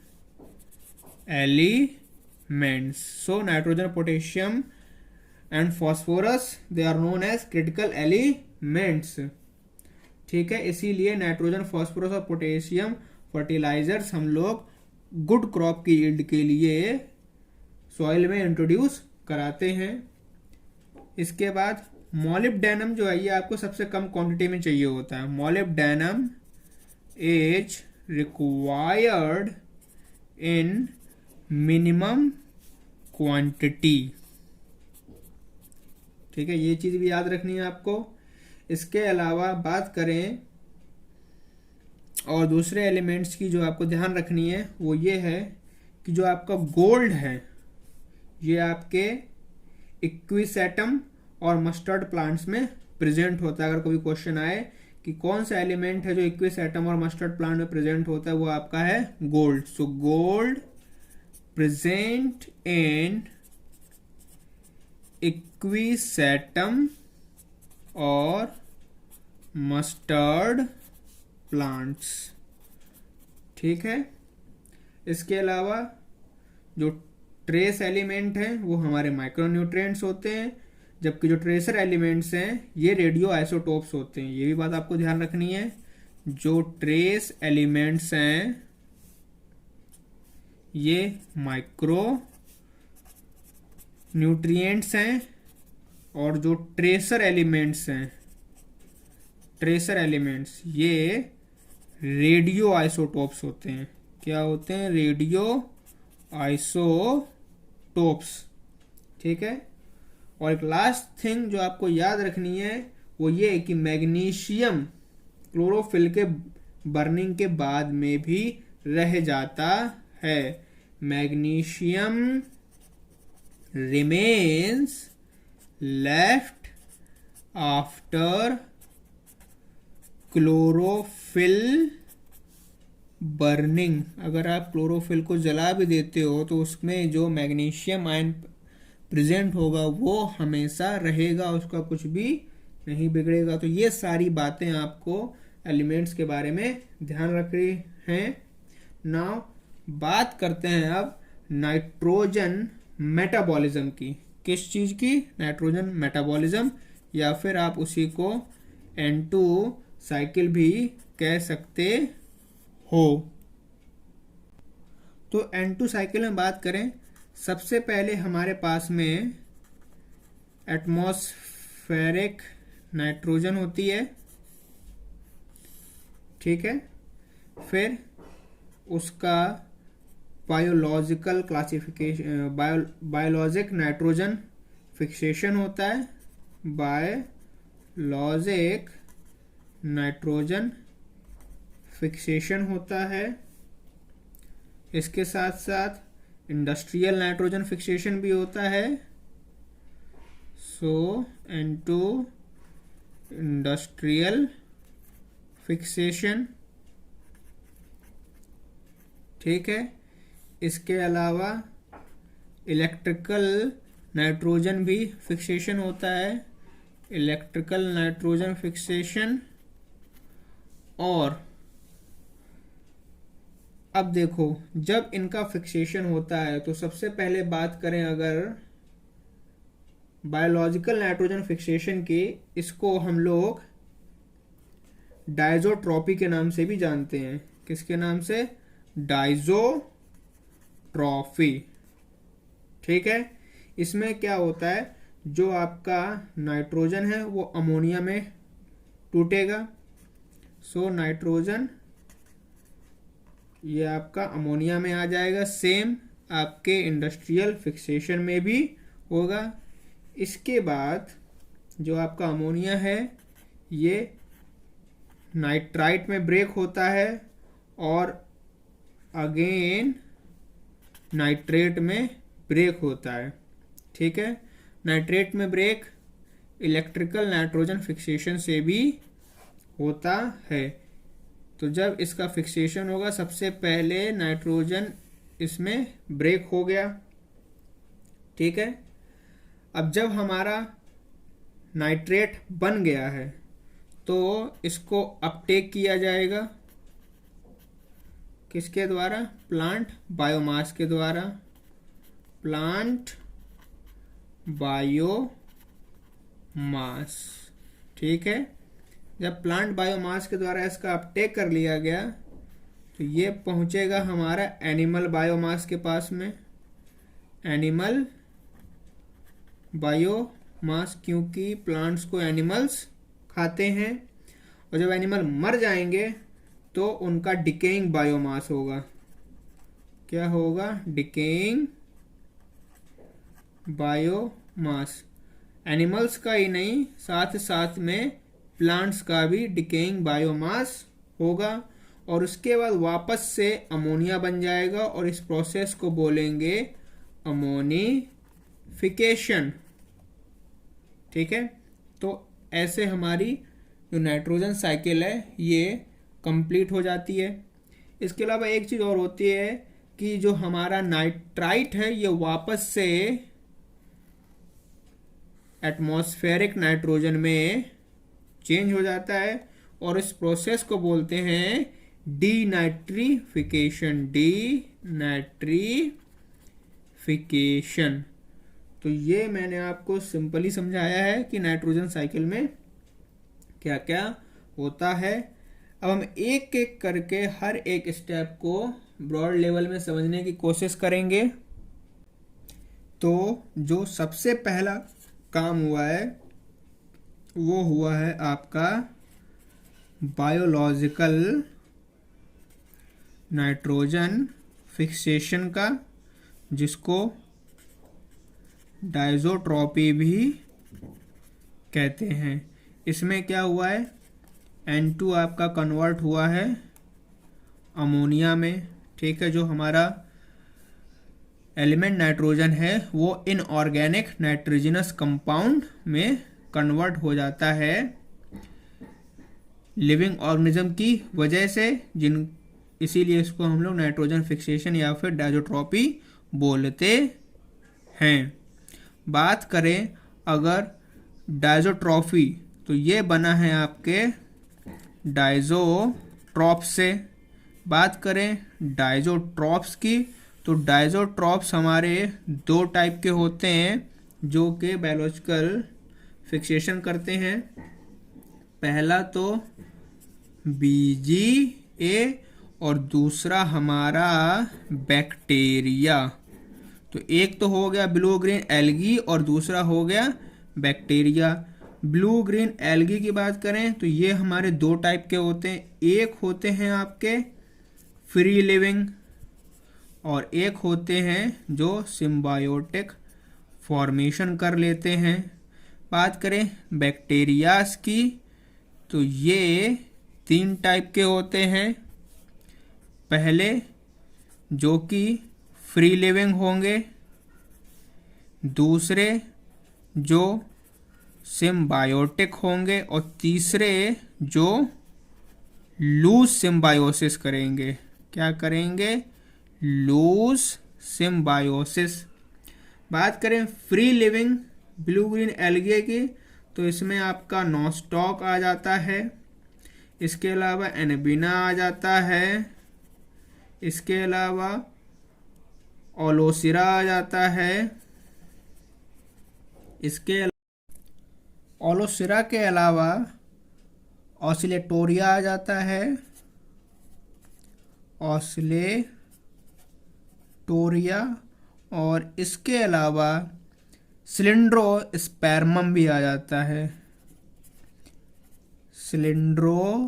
elements. So nitrogen, potassium and phosphorus, they are known as critical elements. ठीक है, इसीलिए नाइट्रोजन, फॉस्फोरस और पोटेशियम फर्टिलाइजर्स हम लोग गुड क्रॉप की यील्ड के लिए सॉइल में इंट्रोड्यूस कराते हैं। इसके बाद मॉलिब्डेनम जो है, ये आपको सबसे कम क्वांटिटी में चाहिए होता है। Molybdenum is required in minimum quantity. ठीक है, ये चीज भी याद रखनी है आपको। इसके अलावा बात करें और दूसरे एलिमेंट्स की जो आपको ध्यान रखनी है, वो ये है कि जो आपका गोल्ड है, ये आपके इक्विसेटम और मस्टर्ड प्लांट्स में प्रेजेंट होता है। अगर कोई क्वेश्चन आए कि कौन सा एलिमेंट है जो इक्विसेटम और मस्टर्ड प्लांट में प्रेजेंट होता है, वो आपका है gold. So gold present in Equisetum और मस्टर्ड प्लांट्स। ठीक है, इसके अलावा जो ट्रेस एलिमेंट हैं वो हमारे माइक्रोन्यूट्रिएंट्स होते हैं, जबकि जो ट्रेसर एलिमेंट्स हैं ये रेडियो आइसोटोप्स होते हैं। ये भी बात आपको ध्यान रखनी है। जो ट्रेस एलिमेंट्स हैं ये माइक्रो न्यूट्रिएंट्स हैं और जो ट्रेसर एलिमेंट्स हैं, ट्रेसर एलिमेंट्स, ये रेडियो आइसोटोप्स होते हैं। क्या होते हैं? Radio isotopes. ठीक है, और एक लास्ट थिंग जो आपको याद रखनी है वो ये है कि मैग्नीशियम क्लोरोफिल के बर्निंग के बाद में भी रह जाता है। Magnesium remains left after chlorophyll burning. अगर आप क्लोरोफिल को जला भी देते हो तो उसमें जो मैग्नीशियम आयन प्रेजेंट होगा वो हमेशा रहेगा, उसका कुछ भी नहीं बिगड़ेगा। तो ये सारी बातें आपको एलिमेंट्स के बारे में ध्यान रखनी हैं। नाउ बात करते हैं अब नाइट्रोजन मेटाबॉलिज्म की। किस चीज़ की? नाइट्रोजन मेटाबॉलिज्म, या फिर आप उसी को N2 साइकिल भी कह सकते हो। तो N2 साइकिल में बात करें, सबसे पहले हमारे पास में एटमॉस्फेरिक नाइट्रोजन होती है, ठीक है। फिर उसका biological classification, biologic nitrogen fixation होता है, बायोलॉजिक नाइट्रोजन फिक्सेशन होता है। इसके साथ साथ इंडस्ट्रियल नाइट्रोजन फिक्सेशन भी होता है। सो N2 इंडस्ट्रियल फिक्सेशन, ठीक है। इसके अलावा इलेक्ट्रिकल नाइट्रोजन भी फिक्सेशन होता है, इलेक्ट्रिकल नाइट्रोजन फिक्सेशन। और अब देखो, जब इनका फिक्सेशन होता है तो सबसे पहले बात करें अगर बायोलॉजिकल नाइट्रोजन फिक्सेशन की, इसको हम लोग डाइजोट्रॉपी के नाम से भी जानते हैं। किसके नाम से? डाइजोट्रॉफी, ठीक है। इसमें क्या होता है, जो आपका नाइट्रोजन है वो अमोनिया में टूटेगा। सो नाइट्रोजन ये आपका अमोनिया में आ जाएगा। सेम आपके इंडस्ट्रियल फिक्सेशन में भी होगा। इसके बाद जो आपका अमोनिया है ये नाइट्राइट में ब्रेक होता है और अगेन नाइट्रेट में ब्रेक होता है, ठीक है। नाइट्रेट में ब्रेक इलेक्ट्रिकल नाइट्रोजन फिक्सेशन से भी होता है। तो जब इसका फिक्सेशन होगा, सबसे पहले नाइट्रोजन इसमें ब्रेक हो गया, ठीक है। अब जब हमारा नाइट्रेट बन गया है तो इसको अपटेक किया जाएगा। किसके द्वारा? प्लांट बायोमास के द्वारा, प्लांट बायोमास, ठीक है। जब प्लांट बायोमास के द्वारा इसका अपटेक कर लिया गया तो ये पहुंचेगा हमारा एनिमल बायोमास के पास में, एनिमल बायोमास, क्योंकि प्लांट्स को एनिमल्स खाते हैं। और जब एनिमल मर जाएंगे तो उनका डिकेइंग बायोमास होगा। क्या होगा? Decaying biomass. एनिमल्स का ही नहीं, साथ साथ में प्लांट्स का भी डिकेइंग बायोमास होगा। और उसके बाद वापस से अमोनिया बन जाएगा और इस प्रोसेस को बोलेंगे अमोनिफिकेशन, ठीक है। तो ऐसे हमारी जो नाइट्रोजन साइकिल है ये कंप्लीट हो जाती है। इसके अलावा एक चीज़ और होती है कि जो हमारा नाइट्राइट है ये वापस से एटमॉस्फेरिक नाइट्रोजन में चेंज हो जाता है और इस प्रोसेस को बोलते हैं डीनाइट्रिफिकेशन, डीनाइट्रिफिकेशन। तो ये मैंने आपको सिंपली समझाया है कि नाइट्रोजन साइकिल में क्या क्या होता है। अब हम एक एक करके हर एक स्टेप को ब्रॉड लेवल में समझने की कोशिश करेंगे। तो जो सबसे पहला काम हुआ है वो हुआ है आपका बायोलॉजिकल नाइट्रोजन फिक्सेशन का, जिसको डाइजोट्रॉपी भी कहते हैं। इसमें क्या हुआ है, N2 आपका कन्वर्ट हुआ है अमोनिया में, ठीक है। जो हमारा एलिमेंट नाइट्रोजन है वो इनऑर्गेनिक नाइट्रोजनस कंपाउंड में कन्वर्ट हो जाता है लिविंग ऑर्गेनिज्म की वजह से, इसीलिए इसको हम लोग नाइट्रोजन फिक्सेशन या फिर डाइजोट्रॉपी बोलते हैं। बात करें अगर डाइजोट्रॉफी, तो ये बना है आपके डायज़ोट्रॉप्स से। बात करें डायज़ोट्रॉप्स की, तो डायज़ोट्रॉप्स हमारे दो टाइप के होते हैं जो कि बायोलॉजिकल फिक्सेशन करते हैं। पहला तो बीजीए और दूसरा हमारा बैक्टीरिया। तो एक तो हो गया ब्लू ग्रीन एल्गी और दूसरा हो गया बैक्टीरिया। ब्लू ग्रीन एल्गी की बात करें तो ये हमारे दो टाइप के होते हैं, एक होते हैं आपके फ्री लिविंग और एक होते हैं जो सिम्बायोटिक फॉर्मेशन कर लेते हैं। बात करें बैक्टीरियाज की तो ये तीन टाइप के होते हैं। पहले जो कि फ्री लिविंग होंगे, दूसरे जो सिम्बायोटिक होंगे और तीसरे जो लूज सिम्बायोसिस करेंगे। क्या करेंगे? Loose symbiosis. बात करें free living blue green algae की तो इसमें आपका नॉस्टॉक आ जाता है, इसके अलावा एनबीना आ जाता है, इसके अलावा ओलोसिरा आ जाता है, इसके ओलोसिरा के अलावा ऑसिलेटोरिया आ जाता है, ऑसिलेटोरिया, और इसके अलावा सिलिंड्रोस्पर्मम भी आ जाता है, सिलिंड्रोस्पर्मम।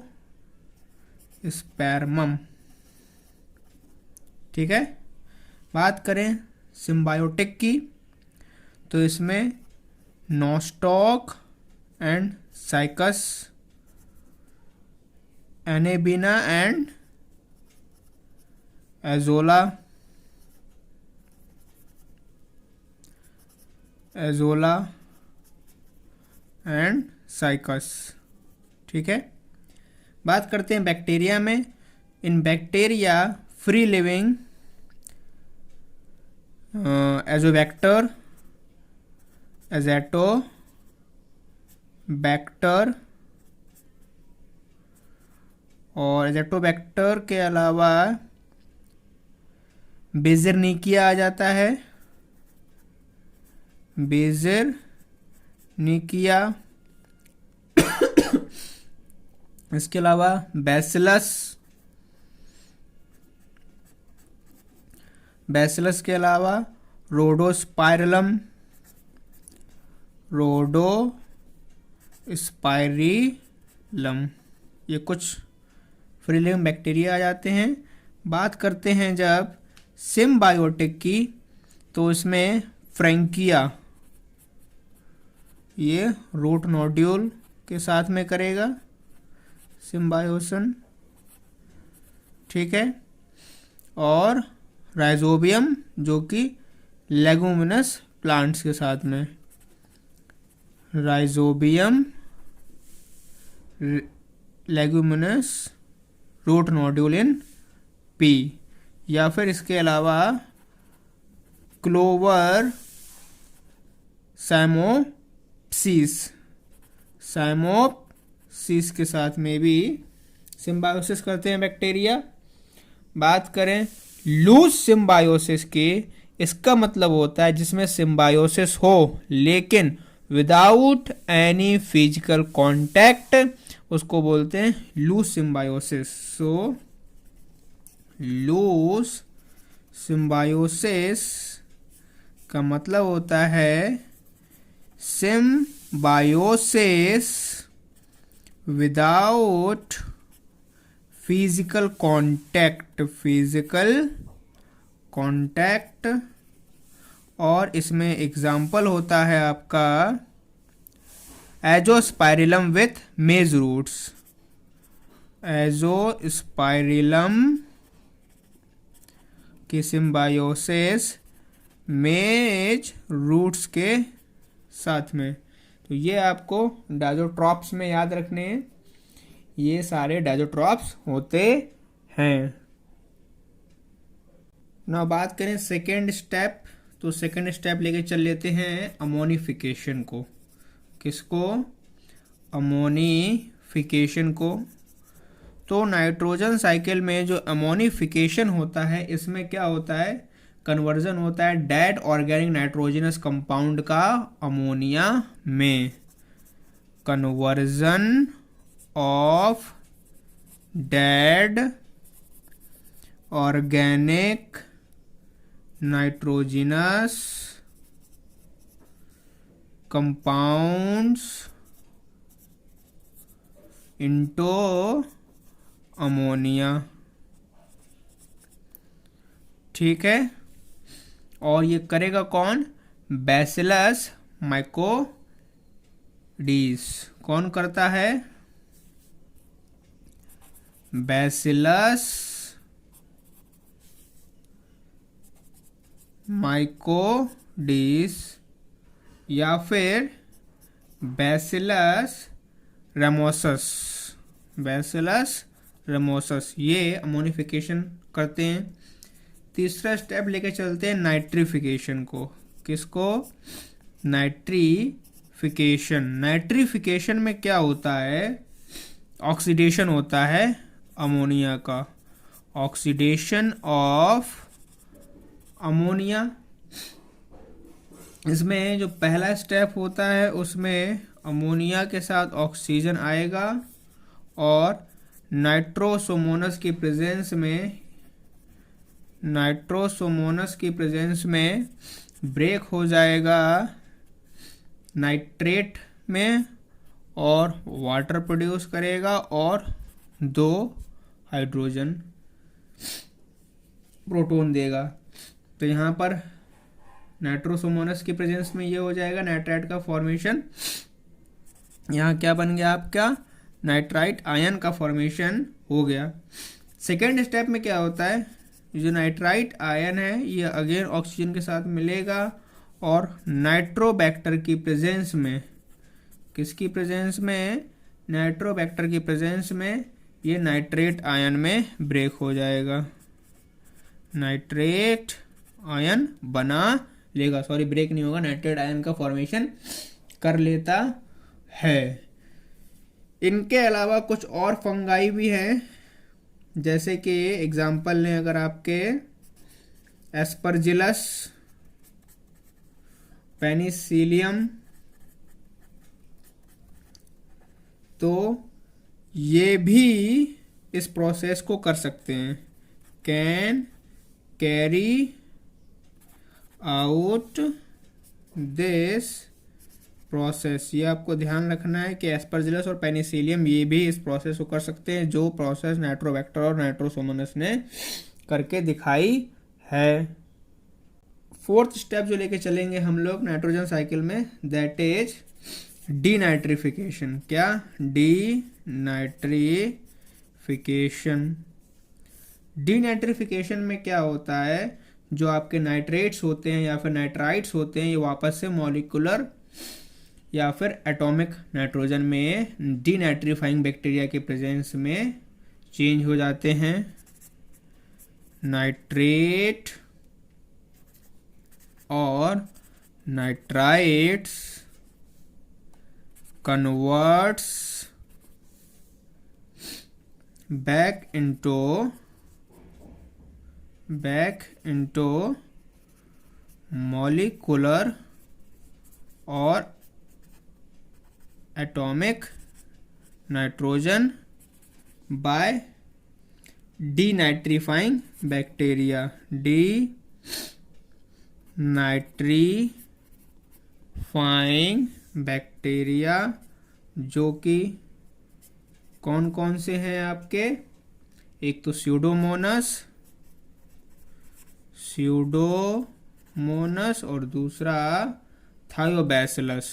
ठीक है। बात करें सिम्बायोटिक की तो इसमें Nostoc and Cycas, Anabaena and Azolla and Cycas. ठीक है। बात करते हैं बैक्टीरिया में। इन bacteria free living Azotobacter, Azotobacter और एज़ेटोबैक्टर के अलावा बेज़ियरनिकिया आ जाता है, बेज़ियरनिकिया। इसके अलावा बैसिलस के अलावा रोडोस्पाइरलम, ये कुछ फ्री लिविंग बैक्टीरिया आ जाते हैं। बात करते हैं जब सिम्बायोटिक की तो इसमें फ्रैंकिया, ये रूट नोड्यूल के साथ में करेगा सिम्बायोसन। ठीक है। और राइजोबियम जो कि लेगुमिनस प्लांट्स के साथ में, rhizobium leguminous root nodule in P, या फिर इसके अलावा क्लोवर साइमोप्सिस के साथ में भी सिम्बायोसिस करते हैं बैक्टीरिया। बात करें लूज सिम्बायोसिस की, इसका मतलब होता है जिसमें सिम्बायोसिस हो लेकिन विदाउट एनी फिजिकल कांटेक्ट, उसको बोलते हैं लूज सिम्बायोसिस। सो लूज सिम्बायोसिस का मतलब होता है सिम्बायोसिस विदाउट फिजिकल कांटेक्ट। और इसमें एग्जाम्पल होता है आपका एजोस्पाइरिलम विथ मेज रूट्स, एजोस्पाइरिलम की सिम्बायोसिस मेज रूट्स के साथ में। तो ये आपको डायज़ोट्रॉप्स में याद रखने हैं, ये सारे डायज़ोट्रॉप्स होते हैं। ना बात करें सेकेंड स्टेप, तो सेकेंड स्टेप लेके चल लेते हैं अमोनिफिकेशन को। किसको? अमोनिफिकेशन को। तो नाइट्रोजन साइकिल में जो अमोनिफिकेशन होता है, इसमें क्या होता है, कन्वर्जन होता है डेड ऑर्गेनिक नाइट्रोजनस कंपाउंड का अमोनिया में। Conversion of dead organic nitrogenous compounds into ammonia. ठीक है, और ये करेगा कौन, बैसिलस माइकोडीज। कौन करता है, बैसिलस माइकोडीज या फिर बैसिलस रेमोसस। बैसिलस रेमोसस ये अमोनिफिकेशन करते हैं। तीसरा स्टेप लेके चलते हैं नाइट्रिफिकेशन को। किसको, नाइट्रिफिकेशन। नाइट्रिफिकेशन में क्या होता है, ऑक्सीडेशन होता है अमोनिया का, ऑक्सीडेशन ऑफ अमोनिया। इसमें जो पहला स्टेप होता है उसमें अमोनिया के साथ ऑक्सीजन आएगा और नाइट्रोसोमोनस की प्रेजेंस में ब्रेक हो जाएगा नाइट्रेट में और वाटर प्रोड्यूस करेगा और 2 हाइड्रोजन प्रोटॉन देगा। तो यहाँ पर नाइट्रोसोमोनस की प्रेजेंस में ये हो जाएगा नाइट्राइट का फॉर्मेशन। यहाँ क्या बन गया आपका, नाइट्राइट आयन का फॉर्मेशन हो गया। सेकेंड स्टेप में क्या होता है, जो नाइट्राइट आयन है ये अगेन ऑक्सीजन के साथ मिलेगा और नाइट्रोबैक्टर की प्रेजेंस में, किसकी प्रेजेंस में, नाइट्रोबैक्टर की प्रेजेंस में ये नाइट्रेट आयन में ब्रेक हो जाएगा, नाइट्रेट आयन बना लेगा, सॉरी ब्रेक नहीं होगा, नाइट्रेट आयन का फॉर्मेशन कर लेता है। इनके अलावा कुछ और फंगाई भी हैं, जैसे कि एग्जाम्पल लें अगर आपके एस्परजिलस, पेनिसिलियम, तो ये भी इस प्रोसेस को कर सकते हैं, can carry out this process. ये आपको ध्यान रखना है कि एस्परजिलस और पेनिसिलियम ये भी इस प्रोसेस को कर सकते हैं, जो प्रोसेस नाइट्रोबैक्टर और नाइट्रोसोमोनस ने करके दिखाई है। फोर्थ स्टेप जो लेके चलेंगे हम लोग नाइट्रोजन साइकिल में, दैट इज डीनाइट्रिफिकेशन। क्या, डीनाइट्रिफिकेशन। डीनाइट्रिफिकेशन में क्या होता है, जो आपके नाइट्रेट्स होते हैं या फिर नाइट्राइट्स होते हैं, ये वापस से मॉलिक्यूलर या फिर एटॉमिक नाइट्रोजन में डीनाइट्रीफाइंग बैक्टीरिया के प्रेजेंस में चेंज हो जाते हैं। नाइट्रेट और nitrites converts back into molecular और atomic nitrogen by denitrifying bacteria. Denitrifying bacteria जो कि कौन कौन से हैं आपके, एक तो स्यूडोमोनस और दूसरा थायोबैसिलस।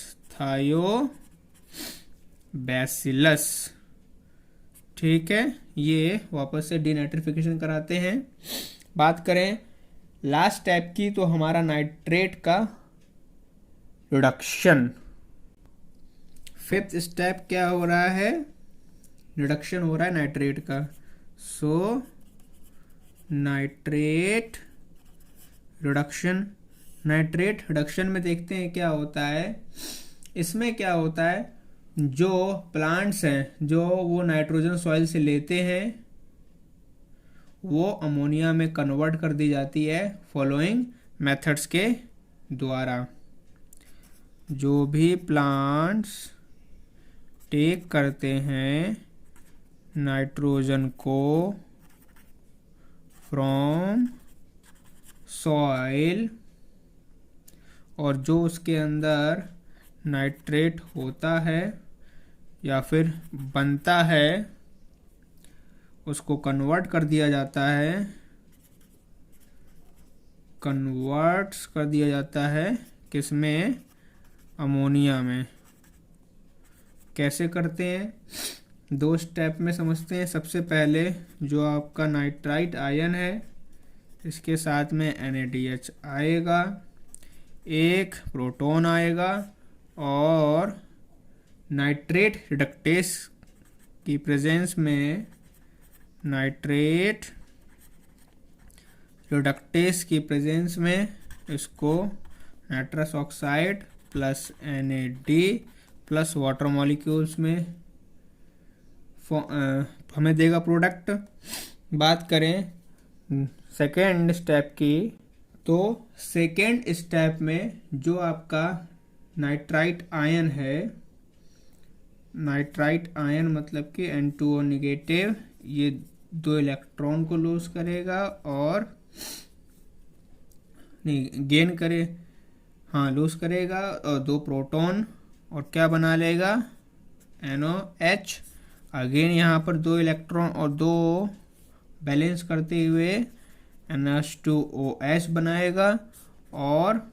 ठीक है, ये वापस से डीनाइट्रिफिकेशन कराते हैं। बात करें लास्ट स्टेप की, तो हमारा नाइट्रेट का रिडक्शन। फिफ्थ स्टेप क्या हो रहा है, रिडक्शन हो रहा है नाइट्रेट का। सो नाइट्रेट रिडक्शन, नाइट्रेट रिडक्शन में देखते हैं क्या होता है। इसमें क्या होता है, जो प्लांट्स हैं जो वो नाइट्रोजन सॉइल से लेते हैं वो अमोनिया में कन्वर्ट कर दी जाती है फॉलोइंग मेथड्स के द्वारा। जो भी प्लांट्स टेक करते हैं नाइट्रोजन को फ्रॉम सॉइल और जो उसके अंदर नाइट्रेट होता है या फिर बनता है उसको कन्वर्ट कर दिया जाता है, कन्वर्ट्स कर दिया जाता है किसमें? अमोनिया में। कैसे करते हैं? 2 स्टेप में समझते हैं। सबसे पहले जो आपका नाइट्राइट आयन है इसके साथ में NaDH आएगा, एक प्रोटॉन आएगा और नाइट्रेट रिडक्टेस की प्रेजेंस में नाइट्रेट रिडक्टेस की प्रेजेंस में इसको nitrous oxide plus NaD plus water molecules में हमें देगा प्रोडक्ट। बात करें सेकेंड स्टेप की, तो सेकेंड स्टेप में जो आपका नाइट्राइट आयन है, नाइट्राइट आयन मतलब कि N2O निगेटिव, ये 2 इलेक्ट्रॉन को लूज करेगा और नहीं गेन करे, हाँ लूज करेगा और 2 प्रोटॉन और क्या बना लेगा? NOH। अगेन यहाँ पर 2 इलेक्ट्रॉन और 2 बैलेंस करते हुए NH2OH बनाएगा और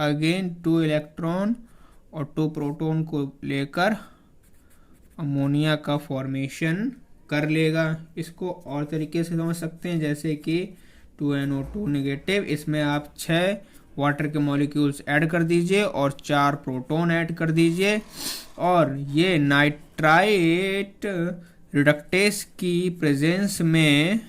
अगेन 2 इलेक्ट्रॉन और 2 प्रोटॉन को लेकर अमोनिया का फॉर्मेशन कर लेगा। इसको और तरीके से समझ सकते हैं जैसे कि 2NO2 निगेटिव, इसमें आप 6 वाटर के मॉलिक्यूल्स ऐड कर दीजिए और 4 प्रोटॉन ऐड कर दीजिए और ये नाइट्राइट रिडक्टेस की प्रेजेंस में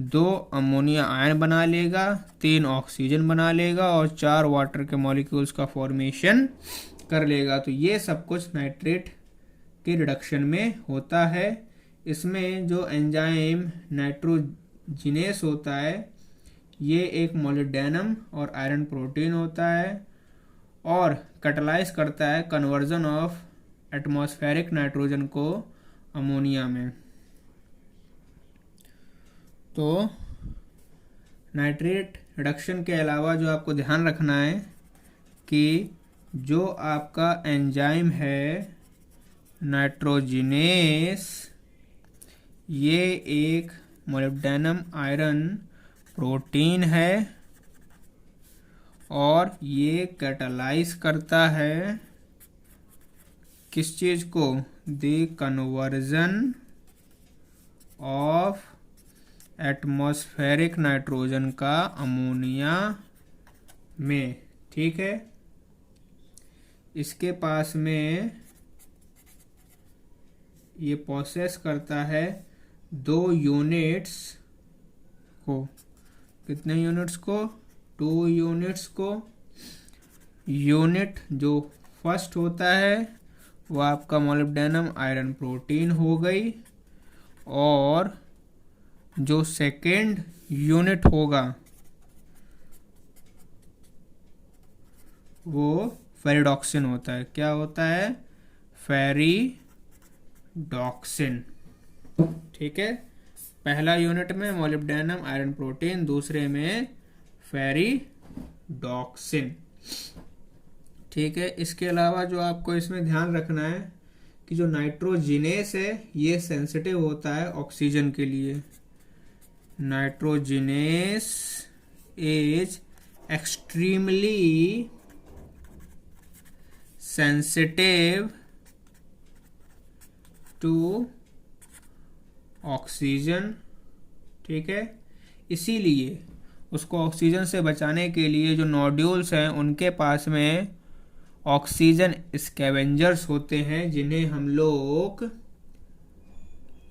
2 अमोनिया आयन बना लेगा, 3 ऑक्सीजन बना लेगा और 4 वाटर के मॉलिक्यूल्स का फॉर्मेशन कर लेगा। तो ये सब कुछ नाइट्रेट के रिडक्शन में होता है। इसमें जो एंजाइम नाइट्रोजिनेस होता है ये एक मोलिब्डेनम और आयरन प्रोटीन होता है और कैटालाइज करता है कन्वर्जन ऑफ एटमॉस्फेरिक नाइट्रोजन को अमोनिया में। तो नाइट्रेट रिडक्शन के अलावा जो आपको ध्यान रखना है कि जो आपका एंजाइम है नाइट्रोजिनेस, ये एक मोलिब्डेनम आयरन प्रोटीन है और ये कैटालाइज करता है किस चीज को? The conversion of atmospheric nitrogen का अमोनिया में। ठीक है, इसके पास में ये प्रोसेस करता है 2 यूनिट्स को। कितने यूनिट्स को? 2 यूनिट्स को। यूनिट जो फर्स्ट होता है वो आपका मोलिब्डेनम आयरन प्रोटीन हो गई और जो सेकेंड यूनिट होगा वो फेरिडॉक्सिन होता है। क्या होता है? फेरिडॉक्सिन। ठीक है, पहला यूनिट में मोलिब्डेनम आयरन प्रोटीन, दूसरे में फेरिडॉक्सिन। ठीक है, इसके अलावा जो आपको इसमें ध्यान रखना है कि जो नाइट्रोजिनेस है ये सेंसिटिव होता है ऑक्सीजन के लिए। Nitrogenase is extremely sensitive to oxygen. ठीक है, इसीलिए उसको ऑक्सीजन से बचाने के लिए जो नोड्यूल्स हैं उनके पास में ऑक्सीजन स्कैवेंजर्स होते हैं जिन्हें हम लोग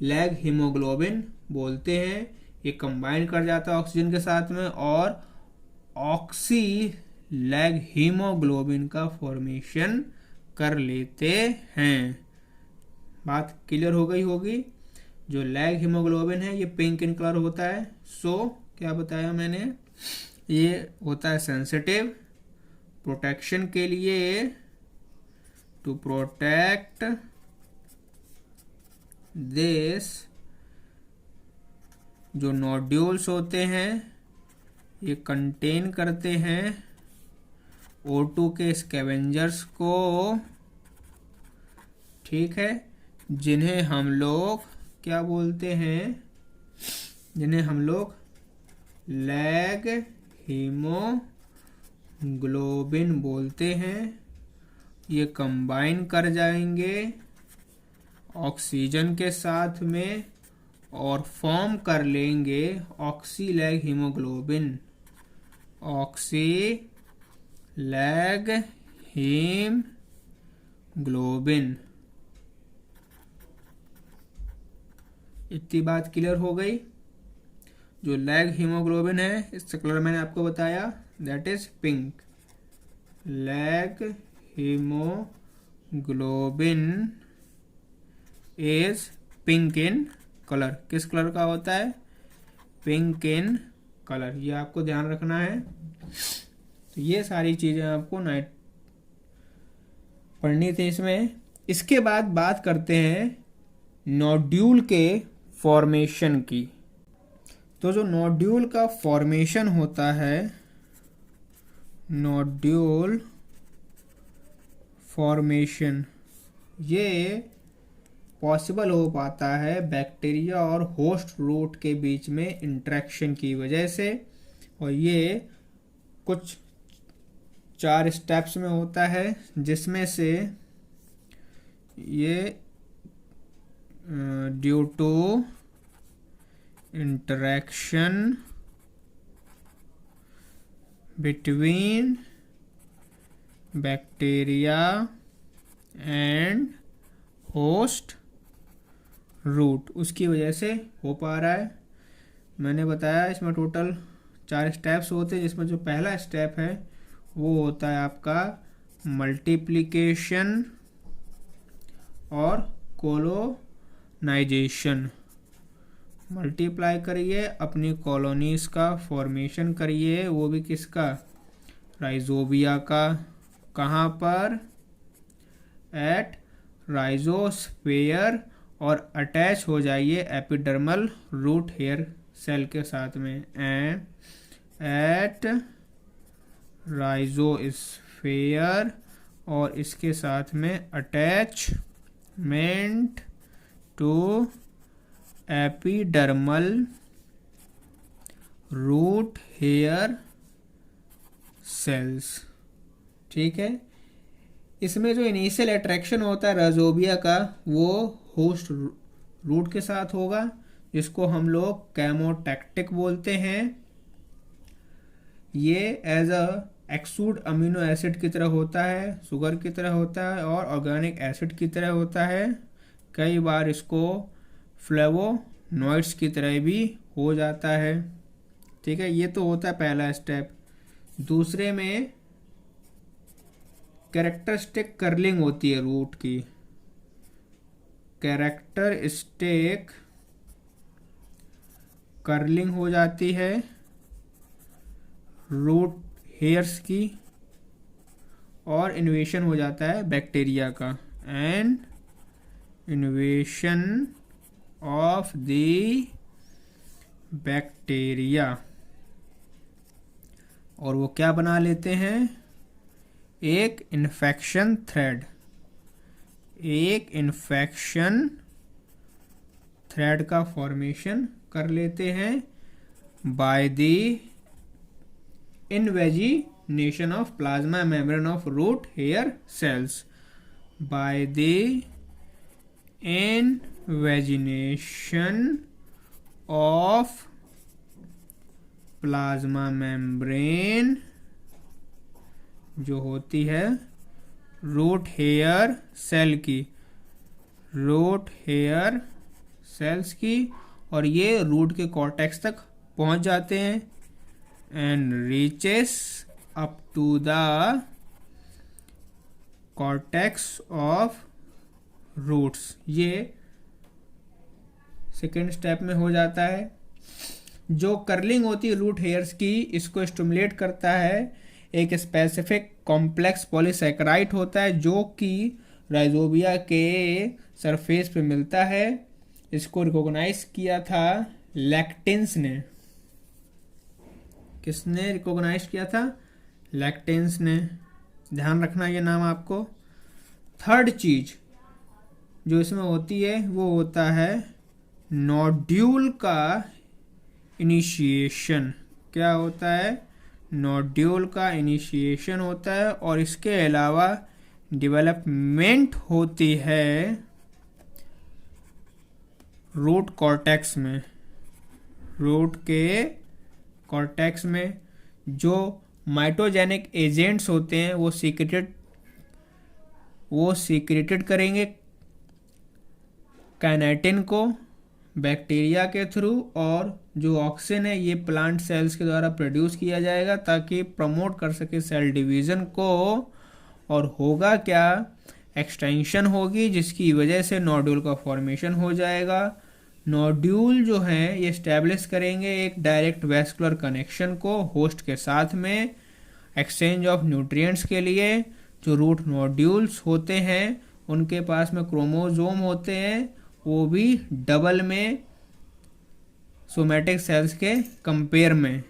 लैग हीमोग्लोबिन बोलते हैं। ये कंबाइन कर जाता है ऑक्सीजन के साथ में और ऑक्सी लैग हीमोग्लोबिन का फॉर्मेशन कर लेते हैं। बात क्लियर हो गई होगी। जो लैग हीमोग्लोबिन है ये पिंक इन कलर होता है। क्या बताया मैंने, ये होता है सेंसिटिव, प्रोटेक्शन के लिए, टू प्रोटेक्ट दिस। जो नोड्यूल्स होते हैं ये कंटेन करते हैं O2 के स्कैवेंजर्स को, ठीक है, जिन्हें हम लोग क्या बोलते हैं, जिन्हें हम लोग लैग हीमोग्लोबिन बोलते हैं। ये कंबाइन कर जाएंगे ऑक्सीजन के साथ में और फॉर्म कर लेंगे ऑक्सीलैग हीमोग्लोबिन। ऑक्सीलैग हीमोग्लोबिन। इतनी बात क्लियर हो गई। जो लैग हीमोग्लोबिन है इसका कलर मैंने आपको बताया, that is pink. Lag haemoglobin is pink in colour. किस कलर का होता है, पिंक इन कलर। ये आपको ध्यान रखना है। तो ये सारी चीजें आपको नाइट पढ़नी थी इसमें। इसके बाद बात करते हैं नोड्यूल के फॉर्मेशन की। तो जो नोड्यूल का फॉर्मेशन होता है, नोड्यूल फॉर्मेशन, ये पॉसिबल हो पाता है बैक्टीरिया और होस्ट रूट के बीच में इंटरेक्शन की वजह से। और ये कुछ 4 स्टेप्स में होता है, जिसमें से ये due to interaction between bacteria and host root, उसकी वजह से हो पा रहा है। मैंने बताया इसमें टोटल 4 स्टेप्स होते हैं, जिसमें जो पहला स्टेप है वो होता है आपका मल्टीप्लिकेशन और कोलोनाइजेशन। मल्टीप्लाई करिए, अपनी कॉलोनीज का फॉर्मेशन करिए, वो भी किसका, राइजोबिया का। कहाँ पर, एट राइजोस्फीयर, और अटैच हो जाइए एपिडर्मल रूट हेयर सेल के साथ में। एंड एट राइजोस्फीयर, और इसके साथ में attachment to epidermal root hair cells, ठीक है। इसमें जो इनिशियल अट्रैक्शन होता है राइजोबिया का, वो होस्ट रूट के साथ होगा, जिसको हम लोग केमोटैक्टिक बोलते हैं। ये एज अ एक्सूड अमीनो एसिड की तरह होता है, शुगर की तरह होता है और ऑर्गेनिक एसिड की तरह होता है। कई बार इसको फ्लेवोनॉइड्स की तरह भी हो जाता है, ठीक है। ये तो होता है पहला स्टेप। दूसरे में कैरेक्टरिस्टिक कर्लिंग होती है रूट की। कैरेक्टरिस्टिक कर्लिंग हो जाती है रूट हेयर्स की, और इन्वेशन हो जाता है बैक्टीरिया का। And invasion of the bacteria, और वो क्या बना लेते हैं, एक इन्फेक्शन थ्रेड। एक इन्फेक्शन थ्रेड का फॉर्मेशन कर लेते हैं by the invagination of plasma membrane of root hair cells. By the invagination of plasma membrane, जो होती है रूट हेयर सेल की, रूट हेयर सेल्स की, और ये रूट के कॉर्टेक्स तक पहुंच जाते हैं and reaches up to the cortex of roots, ये सेकेंड स्टेप में हो जाता है। जो कर्लिंग होती है रूट हेयर्स की, इसको स्टिमुलेट करता है एक स्पेसिफिक कॉम्प्लेक्स पॉलीसैकेराइड होता है जो कि राइजोबिया के सरफेस पे मिलता है। इसको रिकॉग्नाइज किया था लैक्टेंस ने। किसने रिकॉग्नाइज किया था? लैक्टेंस ने। ध्यान रखना ये नाम आपको। थर्ड चीज जो इसमें होती है वो होता है नोड्यूल का इनिशिएशन। क्या होता है? नोड्यूल का इनिशिएशन होता है। और इसके अलावा डेवलपमेंट होती है रूट कॉर्टेक्स में। रूट के कॉर्टेक्स में जो माइटोजेनिक एजेंट्स होते हैं वो सीक्रेटेड करेंगे काइनेटिन को बैक्टीरिया के थ्रू, और जो ऑक्सिन है ये प्लांट सेल्स के द्वारा प्रोड्यूस किया जाएगा ताकि प्रमोट कर सके सेल डिवीजन को। और होगा क्या? एक्सटेंशन होगी जिसकी वजह से नोड्यूल का फॉर्मेशन हो जाएगा। नोड्यूल जो है ये स्टैब्लिश करेंगे एक डायरेक्ट वैस्कुलर कनेक्शन को होस्ट के साथ में एक्सचेंज ऑफ न्यूट्रिएंट्स के लिए। जो रूट नोड्यूल्स होते हैं उनके पास में क्रोमोसोम होते हैं, वो भी डबल में सोमैटिक सेल्स के कंपेयर में।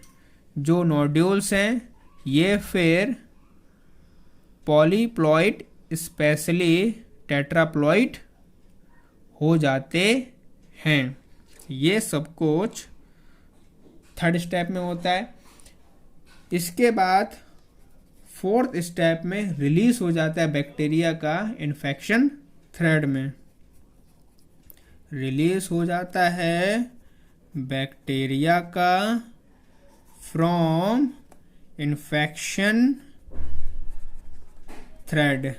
जो नोड्यूल्स हैं ये फिर पॉलीप्लॉइड स्पेशली टेट्राप्लॉइड हो जाते हैं। ये सब कुछ थर्ड स्टेप में होता है। इसके बाद फोर्थ स्टेप में रिलीज हो जाता है बैक्टीरिया का इन्फेक्शन थ्रेड में। रिलीज हो जाता है बैक्टीरिया का फ्रॉम इन्फेक्शन थ्रेड।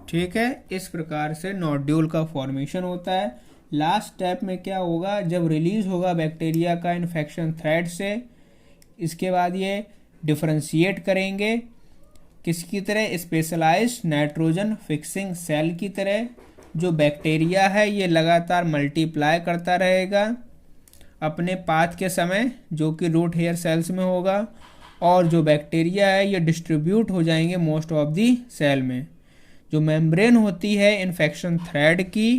ठीक है, इस प्रकार से नोड्यूल का फॉर्मेशन होता है। लास्ट स्टेप में क्या होगा? जब रिलीज होगा बैक्टीरिया का इन्फेक्शन थ्रेड से, इसके बाद ये डिफरेंशिएट करेंगे किसकी तरह? स्पेशलाइज्ड नाइट्रोजन फिक्सिंग सेल की तरह। जो बैक्टीरिया है ये लगातार मल्टीप्लाई करता रहेगा अपने पाथ के समय, जो कि रूट हेयर सेल्स में होगा। और जो बैक्टीरिया है ये डिस्ट्रीब्यूट हो जाएंगे मोस्ट ऑफ दी सेल में। जो मेम्ब्रेन होती है इन्फेक्शन थ्रेड की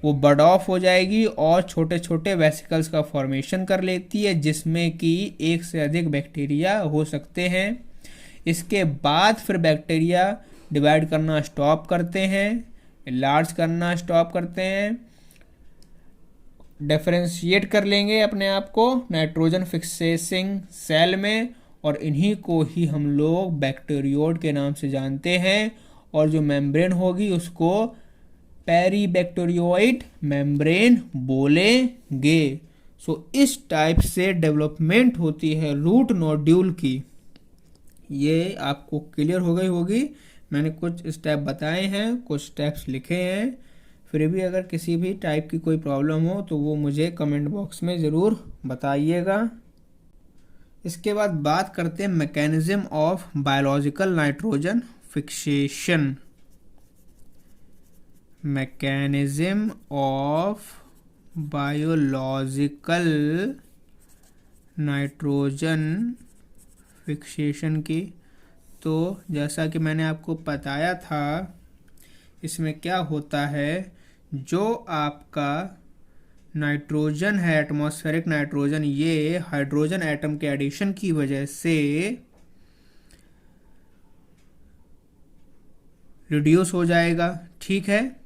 वो बड ऑफ हो जाएगी और छोटे छोटे वेसिकल्स का फॉर्मेशन कर लेती है, जिसमें कि एक से अधिक बैक्टीरिया हो सकते हैं। इसके बाद फिर बैक्टीरिया डिवाइड करना स्टॉप करते हैं, लार्ज करना स्टॉप करते हैं, डिफरेंशिएट कर लेंगे अपने आप को नाइट्रोजन फिक्सेसिंग सेल में, और इन्हीं को ही हम लोग बैक्टीरियोड के नाम से जानते हैं। और जो मेम्ब्रेन होगी उसको पेरीबैक्टीरियोइड मेम्ब्रेन बोलेंगे। सो इस टाइप से डेवलपमेंट होती है रूट नोड्यूल की। ये आपको क्लियर हो गई होगी। मैंने कुछ स्टेप बताए हैं, कुछ स्टेप्स लिखे हैं। फिर भी अगर किसी भी टाइप की कोई प्रॉब्लम हो तो वो मुझे कमेंट बॉक्स में ज़रूर बताइएगा। इसके बाद बात करते हैं mechanism of biological nitrogen fixation. Mechanism of biological nitrogen fixation की। तो जैसा कि मैंने आपको बताया था, इसमें क्या होता है, जो आपका नाइट्रोजन है, एटमॉस्फेरिक नाइट्रोजन, ये हाइड्रोजन एटम के एडिशन की वजह से रिड्यूस हो जाएगा। ठीक है,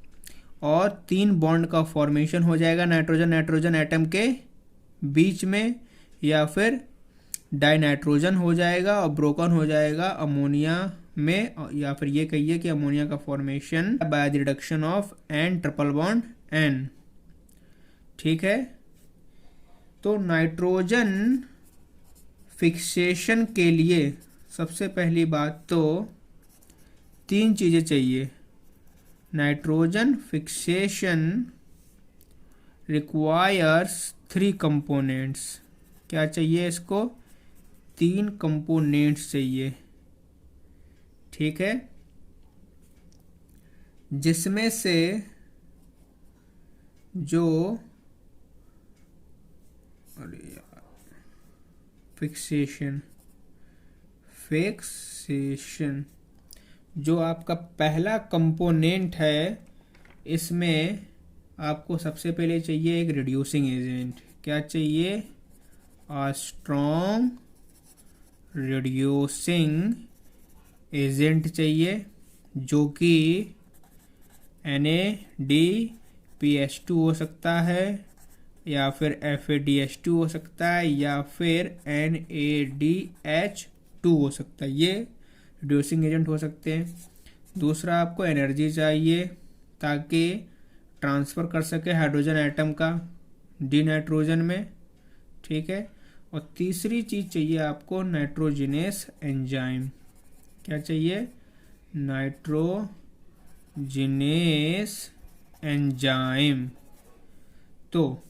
और 3 बॉन्ड का फॉर्मेशन हो जाएगा नाइट्रोजन नाइट्रोजन एटम के बीच में, या फिर डाइनाइट्रोजन हो जाएगा और ब्रोकन हो जाएगा अमोनिया में, या फिर ये कहिए कि अमोनिया का formation by the reduction of N triple bond N. ठीक है, तो नाइट्रोजन फिक्सेशन के लिए सबसे पहली बात तो 3 चीज़ें चाहिए। Nitrogen fixation requires 3 components. क्या चाहिए इसको? 3 कंपोनेंट्स चाहिए। ठीक है, जिसमें से जो फिक्सेशन जो आपका पहला कंपोनेंट है, इसमें आपको सबसे पहले चाहिए एक रिड्यूसिंग एजेंट। क्या चाहिए? अ स्ट्रॉन्ग रिड्यूसिंग एजेंट चाहिए, जो कि NADPH2 हो सकता है, या फिर FADH2 हो सकता है, या फिर NADH2 हो सकता है। ये रिड्यूसिंग एजेंट हो सकते हैं। दूसरा, आपको एनर्जी चाहिए ताकि ट्रांसफ़र कर सके हाइड्रोजन एटम का डी नाइट्रोजन में, ठीक है। और तीसरी चीज़ चाहिए आपको नाइट्रोजिनेस एंजाइम। क्या चाहिए? Nitrogenous enzyme. तो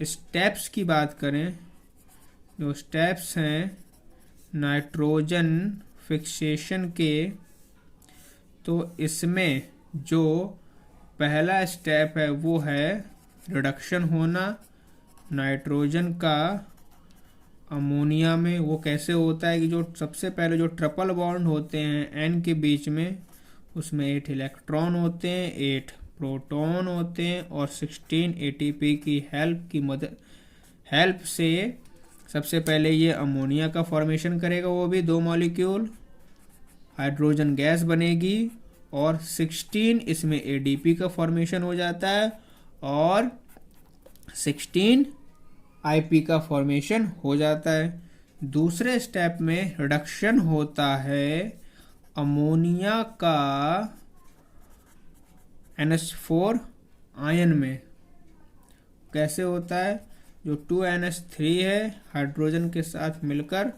स्टेप्स की बात करें, जो स्टेप्स हैं नाइट्रोजन फिक्सेशन के, तो इसमें जो पहला स्टेप है वो है रिडक्शन होना नाइट्रोजन का अमोनिया में। वो कैसे होता है कि जो सबसे पहले जो ट्रिपल बॉन्ड होते हैं N के बीच में, उसमें 8 इलेक्ट्रॉन होते हैं, 8 प्रोटॉन होते हैं, और 16 ATP की हेल्प से सबसे पहले ये अमोनिया का फॉर्मेशन करेगा, वो भी 2 मॉलिक्यूल, हाइड्रोजन गैस बनेगी, और 16 इसमें ADP का फॉर्मेशन हो जाता है, और 16 IP का फॉर्मेशन हो जाता है। दूसरे स्टेप में रिडक्शन होता है अमोनिया का NH4 आयन में। कैसे होता है? जो 2NH3 है हाइड्रोजन के साथ मिलकर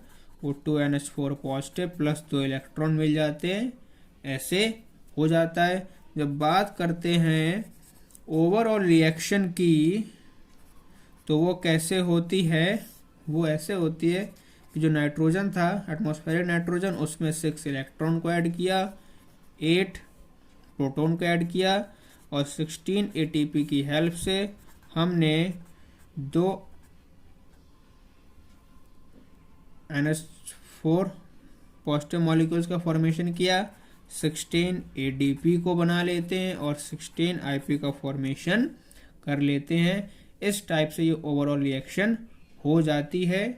वो 2NH4 पॉजिटिव प्लस 2 इलेक्ट्रॉन मिल जाते हैं, ऐसे हो जाता है। जब बात करते हैं ओवरऑल रिएक्शन की, तो वो कैसे होती है? वो ऐसे होती है कि जो नाइट्रोजन था, एटमॉस्फेरिक नाइट्रोजन, उसमें 6 इलेक्ट्रॉन को ऐड किया, 8 प्रोटॉन को ऐड किया, और 16 ATP की हेल्प से हमने 2 NH4 पॉजिटिव मॉलिक्यूल्स का फॉर्मेशन किया, 16 ADP को बना लेते हैं और 16 IP का फॉर्मेशन कर लेते हैं। इस टाइप से ये ओवरऑल रिएक्शन हो जाती है।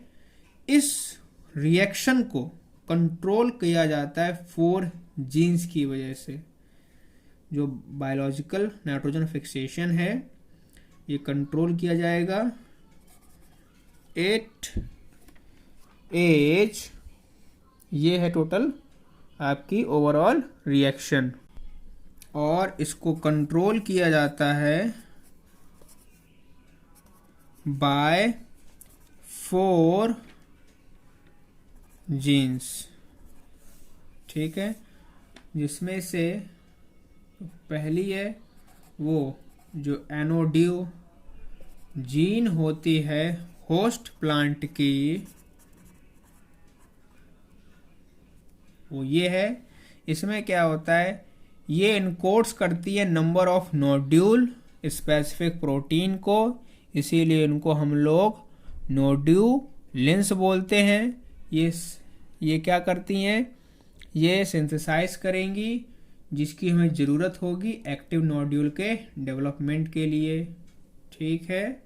इस रिएक्शन को कंट्रोल किया जाता है 4 जीन्स की वजह से। जो बायोलॉजिकल नाइट्रोजन फिक्सेशन है, ये कंट्रोल किया जाएगा 8H। ये है टोटल आपकी ओवरऑल रिएक्शन, और इसको कंट्रोल किया जाता है बाय 4 जीन्स, ठीक है। जिसमें से पहली है वो जो एनोड्यू जीन होती है होस्ट प्लांट की, वो ये है। इसमें क्या होता है? ये इनकोड्स करती है number of nodule specific protein को, इसीलिए इनको हम लोग नोड्यूलिन्स बोलते हैं। ये क्या करती हैं? ये सिंथेसाइज करेंगी जिसकी हमें ज़रूरत होगी एक्टिव नोड्यूल के डेवलपमेंट के लिए, ठीक है।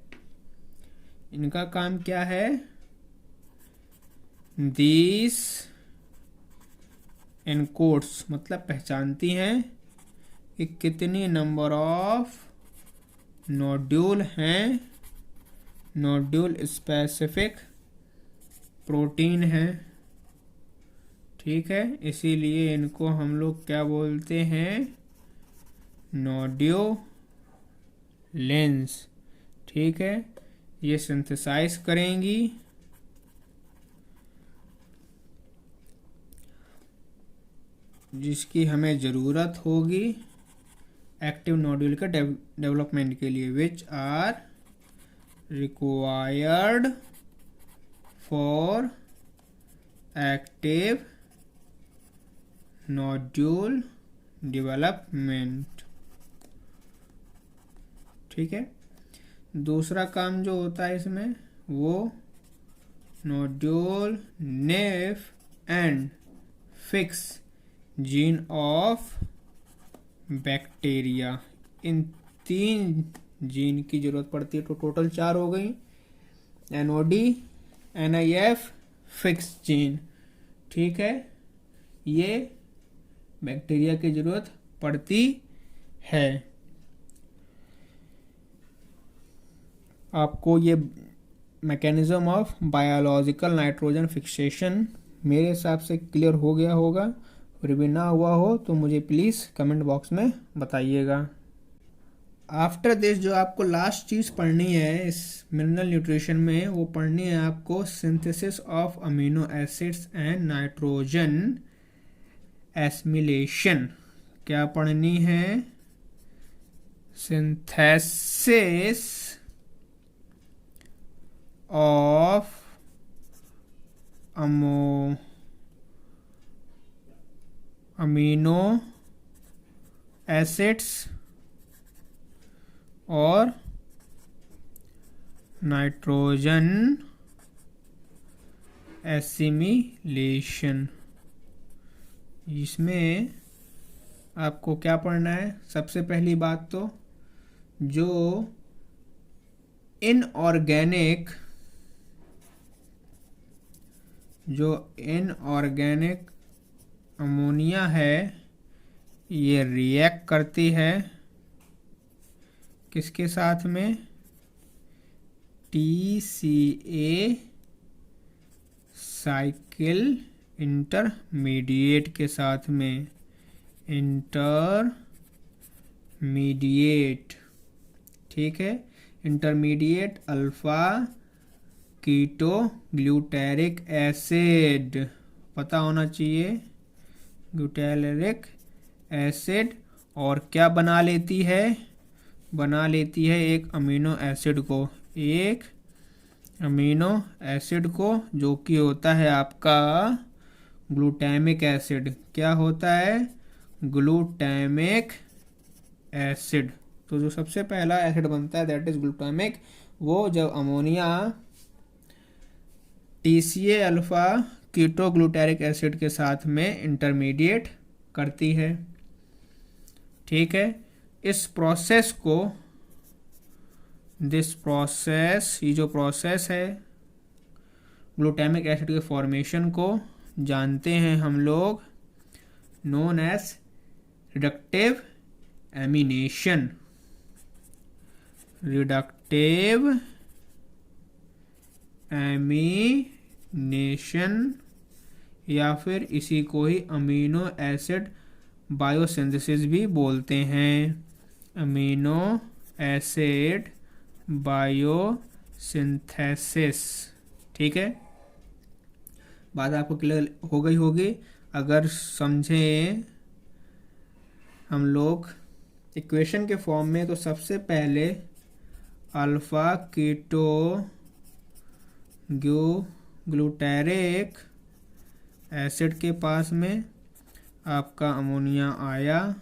इनका काम क्या है? दीस एनकोड्स मतलब पहचानती हैं कि कितनी नंबर ऑफ नोड्यूल हैं, नोड्यूल स्पेसिफिक प्रोटीन है, ठीक है। इसीलिए इनको हम लोग क्या बोलते हैं? नोड्यूलिन्स, ठीक है। ये सिंथेसाइज करेंगी जिसकी हमें ज़रूरत होगी एक्टिव नोड्यूल के डेवलपमेंट के लिए, which are required for active nodule development. ठीक है। दूसरा काम जो होता है इसमें वो nodule nif and fix gene of bacteria, इन 3 जीन की जरूरत पड़ती है। तो टोटल 4 हो गई, एनओडी, एनआईएफ, फिक्स जीन। ठीक है, ये बैक्टीरिया की जरूरत पड़ती है। आपको ये mechanism of biological nitrogen fixation मेरे हिसाब से क्लियर हो गया होगा। फिर भी ना हुआ हो तो मुझे प्लीज़ कमेंट बॉक्स में बताइएगा। आफ्टर दिस जो आपको लास्ट चीज़ पढ़नी है इस मिनरल न्यूट्रिशन में, वो पढ़नी है आपको synthesis of amino acids and nitrogen assimilation. क्या पढ़नी है? सिंथेसिस ऑफ अमीनो एसिड्स और नाइट्रोजन एसिमिलेशन। इसमें आपको क्या पढ़ना है? सबसे पहली बात तो जो इनऑर्गेनिक अमोनिया है, ये रिएक्ट करती है किसके साथ में? TCA साइकिल इंटरमीडिएट के साथ में। इंटरमीडिएट, ठीक है, intermediate alpha keto glutaric acid पता होना चाहिए। ग्लूटेरिक एसिड और क्या बना लेती है? बना लेती है एक अमीनो एसिड को, एक अमीनो एसिड को, जो कि होता है आपका ग्लूटामिक एसिड। क्या होता है? Glutamic acid. तो जो सबसे पहला एसिड बनता है दैट इज ग्लूटामिक, वो जब ammonia TCA alpha keto glutaric acid के साथ में इंटरमीडिएट करती है। ठीक है, इस प्रोसेस को, ये जो प्रोसेस है ग्लूटामिक एसिड के फॉर्मेशन को जानते हैं हम लोग known as reductive amination. Reductive amination या फिर इसी को ही अमीनो एसिड बायोसिंथेसिस भी बोलते हैं। Amino acid biosynthesis. ठीक है, बात आपको क्लियर हो गई होगी। अगर समझें हम लोग इक्वेशन के फॉर्म में, तो सबसे पहले अल्फा कीटो ग्लूटेरिक एसिड के पास में आपका अमोनिया आया,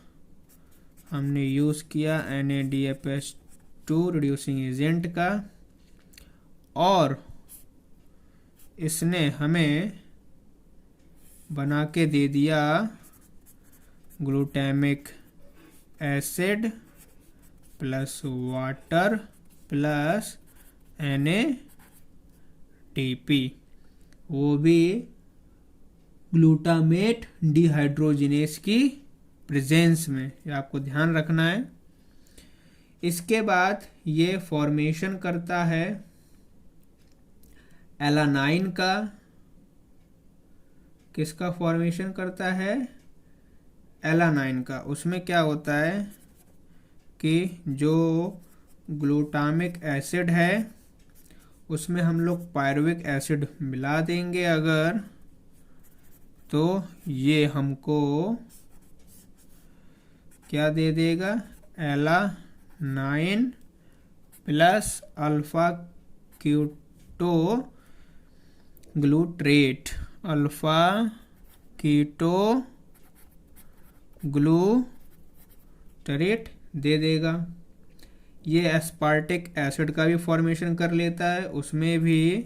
हमने यूज़ किया NADPH2 रिड्यूसिंग एजेंट का, और इसने हमें बना के दे दिया glutamic acid plus water plus NADP, वो भी ग्लूटामेट डिहाइड्रोजिनेस की प्रेजेंस में। ये आपको ध्यान रखना है। इसके बाद ये फॉर्मेशन करता है एलानाइन का। किसका फॉर्मेशन करता है? एलानाइन का। उसमें क्या होता है कि जो ग्लूटामिक एसिड है उसमें हम लोग पायरुविक एसिड मिला देंगे अगर, तो ये हमको क्या दे देगा? Alanine plus alpha keto glutarate, alpha keto glutarate दे देगा। ये एस्पार्टिक एसिड का भी फॉर्मेशन कर लेता है। उसमें भी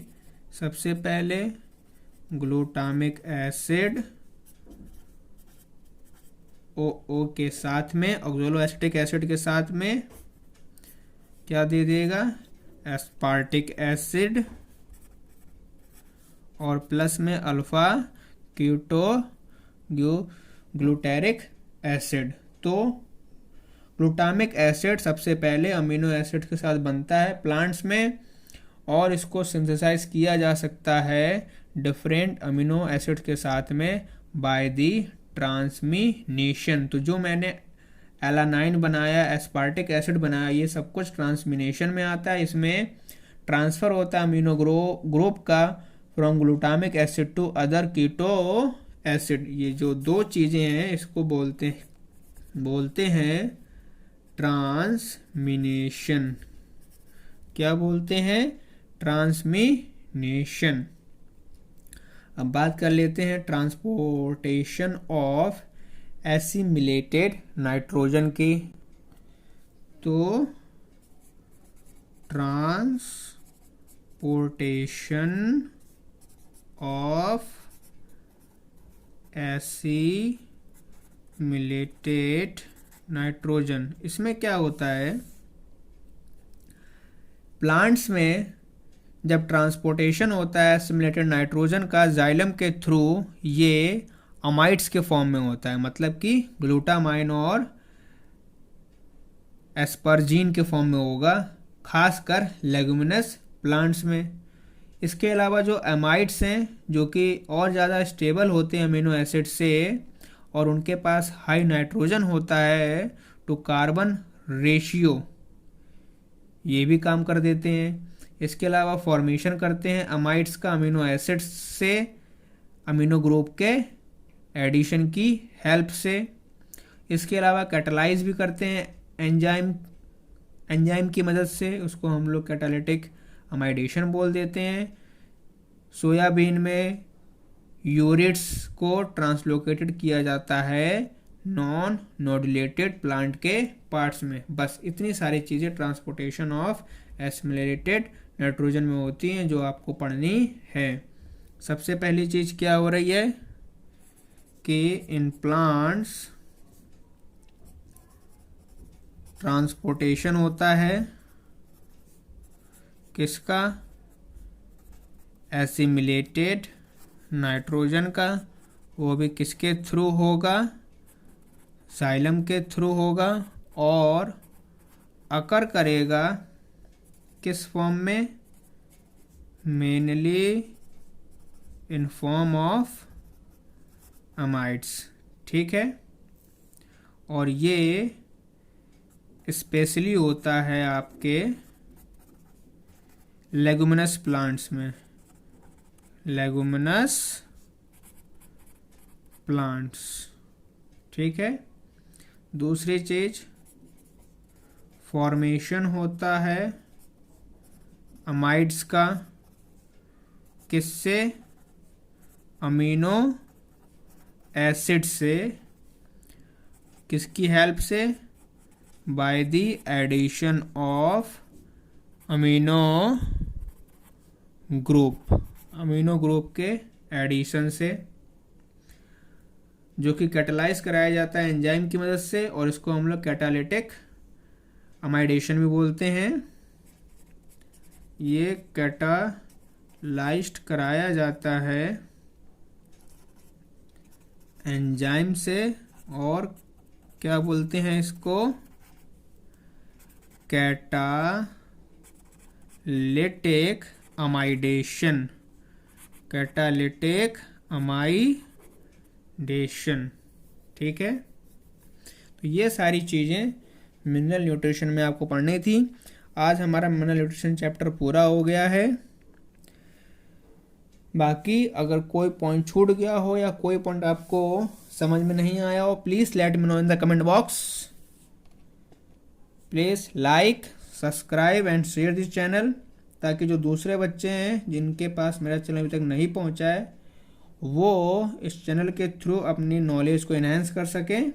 सबसे पहले ग्लूटामिक एसिड ओ के साथ में ऑक्सोलो एसिटिक एसिड के साथ में क्या दे देगा, एस्पार्टिक एसिड, और प्लस में अल्फा कीटो ग्लूटेरिक एसिड। तो ग्लूटामिक एसिड सबसे पहले अमीनो एसिड के साथ बनता है प्लांट्स में, और इसको सिंथेसाइज किया जा सकता है डिफरेंट अमीनो एसिड के साथ में बाय दी ट्रांसमिनेशन। तो जो मैंने एलानाइन बनाया, एस्पार्टिक एसिड बनाया, ये सब कुछ ट्रांसमिनेशन में आता है। इसमें ट्रांसफर होता है अमीनो ग्रुप का from glutamic acid to other keto acid. ये जो दो चीजें हैं इसको बोलते हैं ट्रांसमिनेशन। क्या बोलते हैं, ट्रांसमिनेशन। अब बात कर लेते हैं ट्रांसपोर्टेशन ऑफ एसिमिलेटेड नाइट्रोजन की। तो ट्रांसपोर्टेशन ऑफ एसिमिलेटेड नाइट्रोजन, इसमें क्या होता है, प्लांट्स में जब ट्रांसपोर्टेशन होता है एसिमिलेटेड नाइट्रोजन का जाइलम के थ्रू, ये अमाइड्स के फॉर्म में होता है, मतलब कि ग्लूटामाइन और एस्परजीन के फॉर्म में होगा, खासकर लेगुमिनस प्लांट्स में। इसके अलावा जो अमाइड्स हैं जो कि और ज़्यादा स्टेबल होते हैं अमीनो एसिड से और उनके पास हाई नाइट्रोजन होता है, टू कार्बन रेशियो, ये भी काम कर देते हैं। इसके अलावा फॉर्मेशन करते हैं अमाइड्स का अमीनो एसिड से अमीनो ग्रुप के एडिशन की हेल्प से। इसके अलावा कैटालाइज भी करते हैं एंजाइम की मदद से, उसको हम लोग कैटालिटिक अमाइडेशन बोल देते हैं। सोयाबीन में यूरिट्स को ट्रांसलोकेटेड किया जाता है नॉन नोडुलेटेड प्लांट के पार्ट्स में। बस इतनी सारी चीज़ें ट्रांसपोर्टेशन ऑफ एसिमिलेटेड नाइट्रोजन में होती हैं जो आपको पढ़नी है। सबसे पहली चीज़ क्या हो रही है कि इन प्लांट्स ट्रांसपोर्टेशन होता है किसका, एसिमिलेटेड नाइट्रोजन का, वो भी किसके थ्रू होगा, जाइलम के थ्रू होगा, और अकर करेगा किस फॉर्म में, mainly in form of amides. ठीक है, और ये स्पेशली होता है आपके लेगुमिनस प्लांट्स में, लेगुमिनस प्लांट्स। ठीक है, दूसरी चीज फॉर्मेशन होता है अमाइड्स का, किससे, अमीनो एसिड से, किसकी हेल्प से, by the addition of amino group के एडिशन से, जो कि कैटालाइज कराया जाता है एंजाइम की मदद से, और इसको हम लोग कैटालिटिक अमाइडेशन भी बोलते हैं। ये कैटालाइज्ड कराया जाता है एंजाइम से, और क्या बोलते हैं इसको, कैटालिटिक अमाइडेशन, कैटालिटिक अमाइडेशन। ठीक है, तो ये सारी चीज़ें मिनरल न्यूट्रिशन में आपको पढ़नी थी। आज हमारा मिनरल न्यूट्रिशन चैप्टर पूरा हो गया है। बाकी अगर कोई पॉइंट छूट गया हो या कोई पॉइंट आपको समझ में नहीं आया हो, please let me know in the comment box. Please like, subscribe and share this channel, ताकि जो दूसरे बच्चे हैं जिनके पास मेरा चैनल अभी तक नहीं पहुंचा है, वो इस चैनल के थ्रू अपनी नॉलेज को एनहांस कर सकें।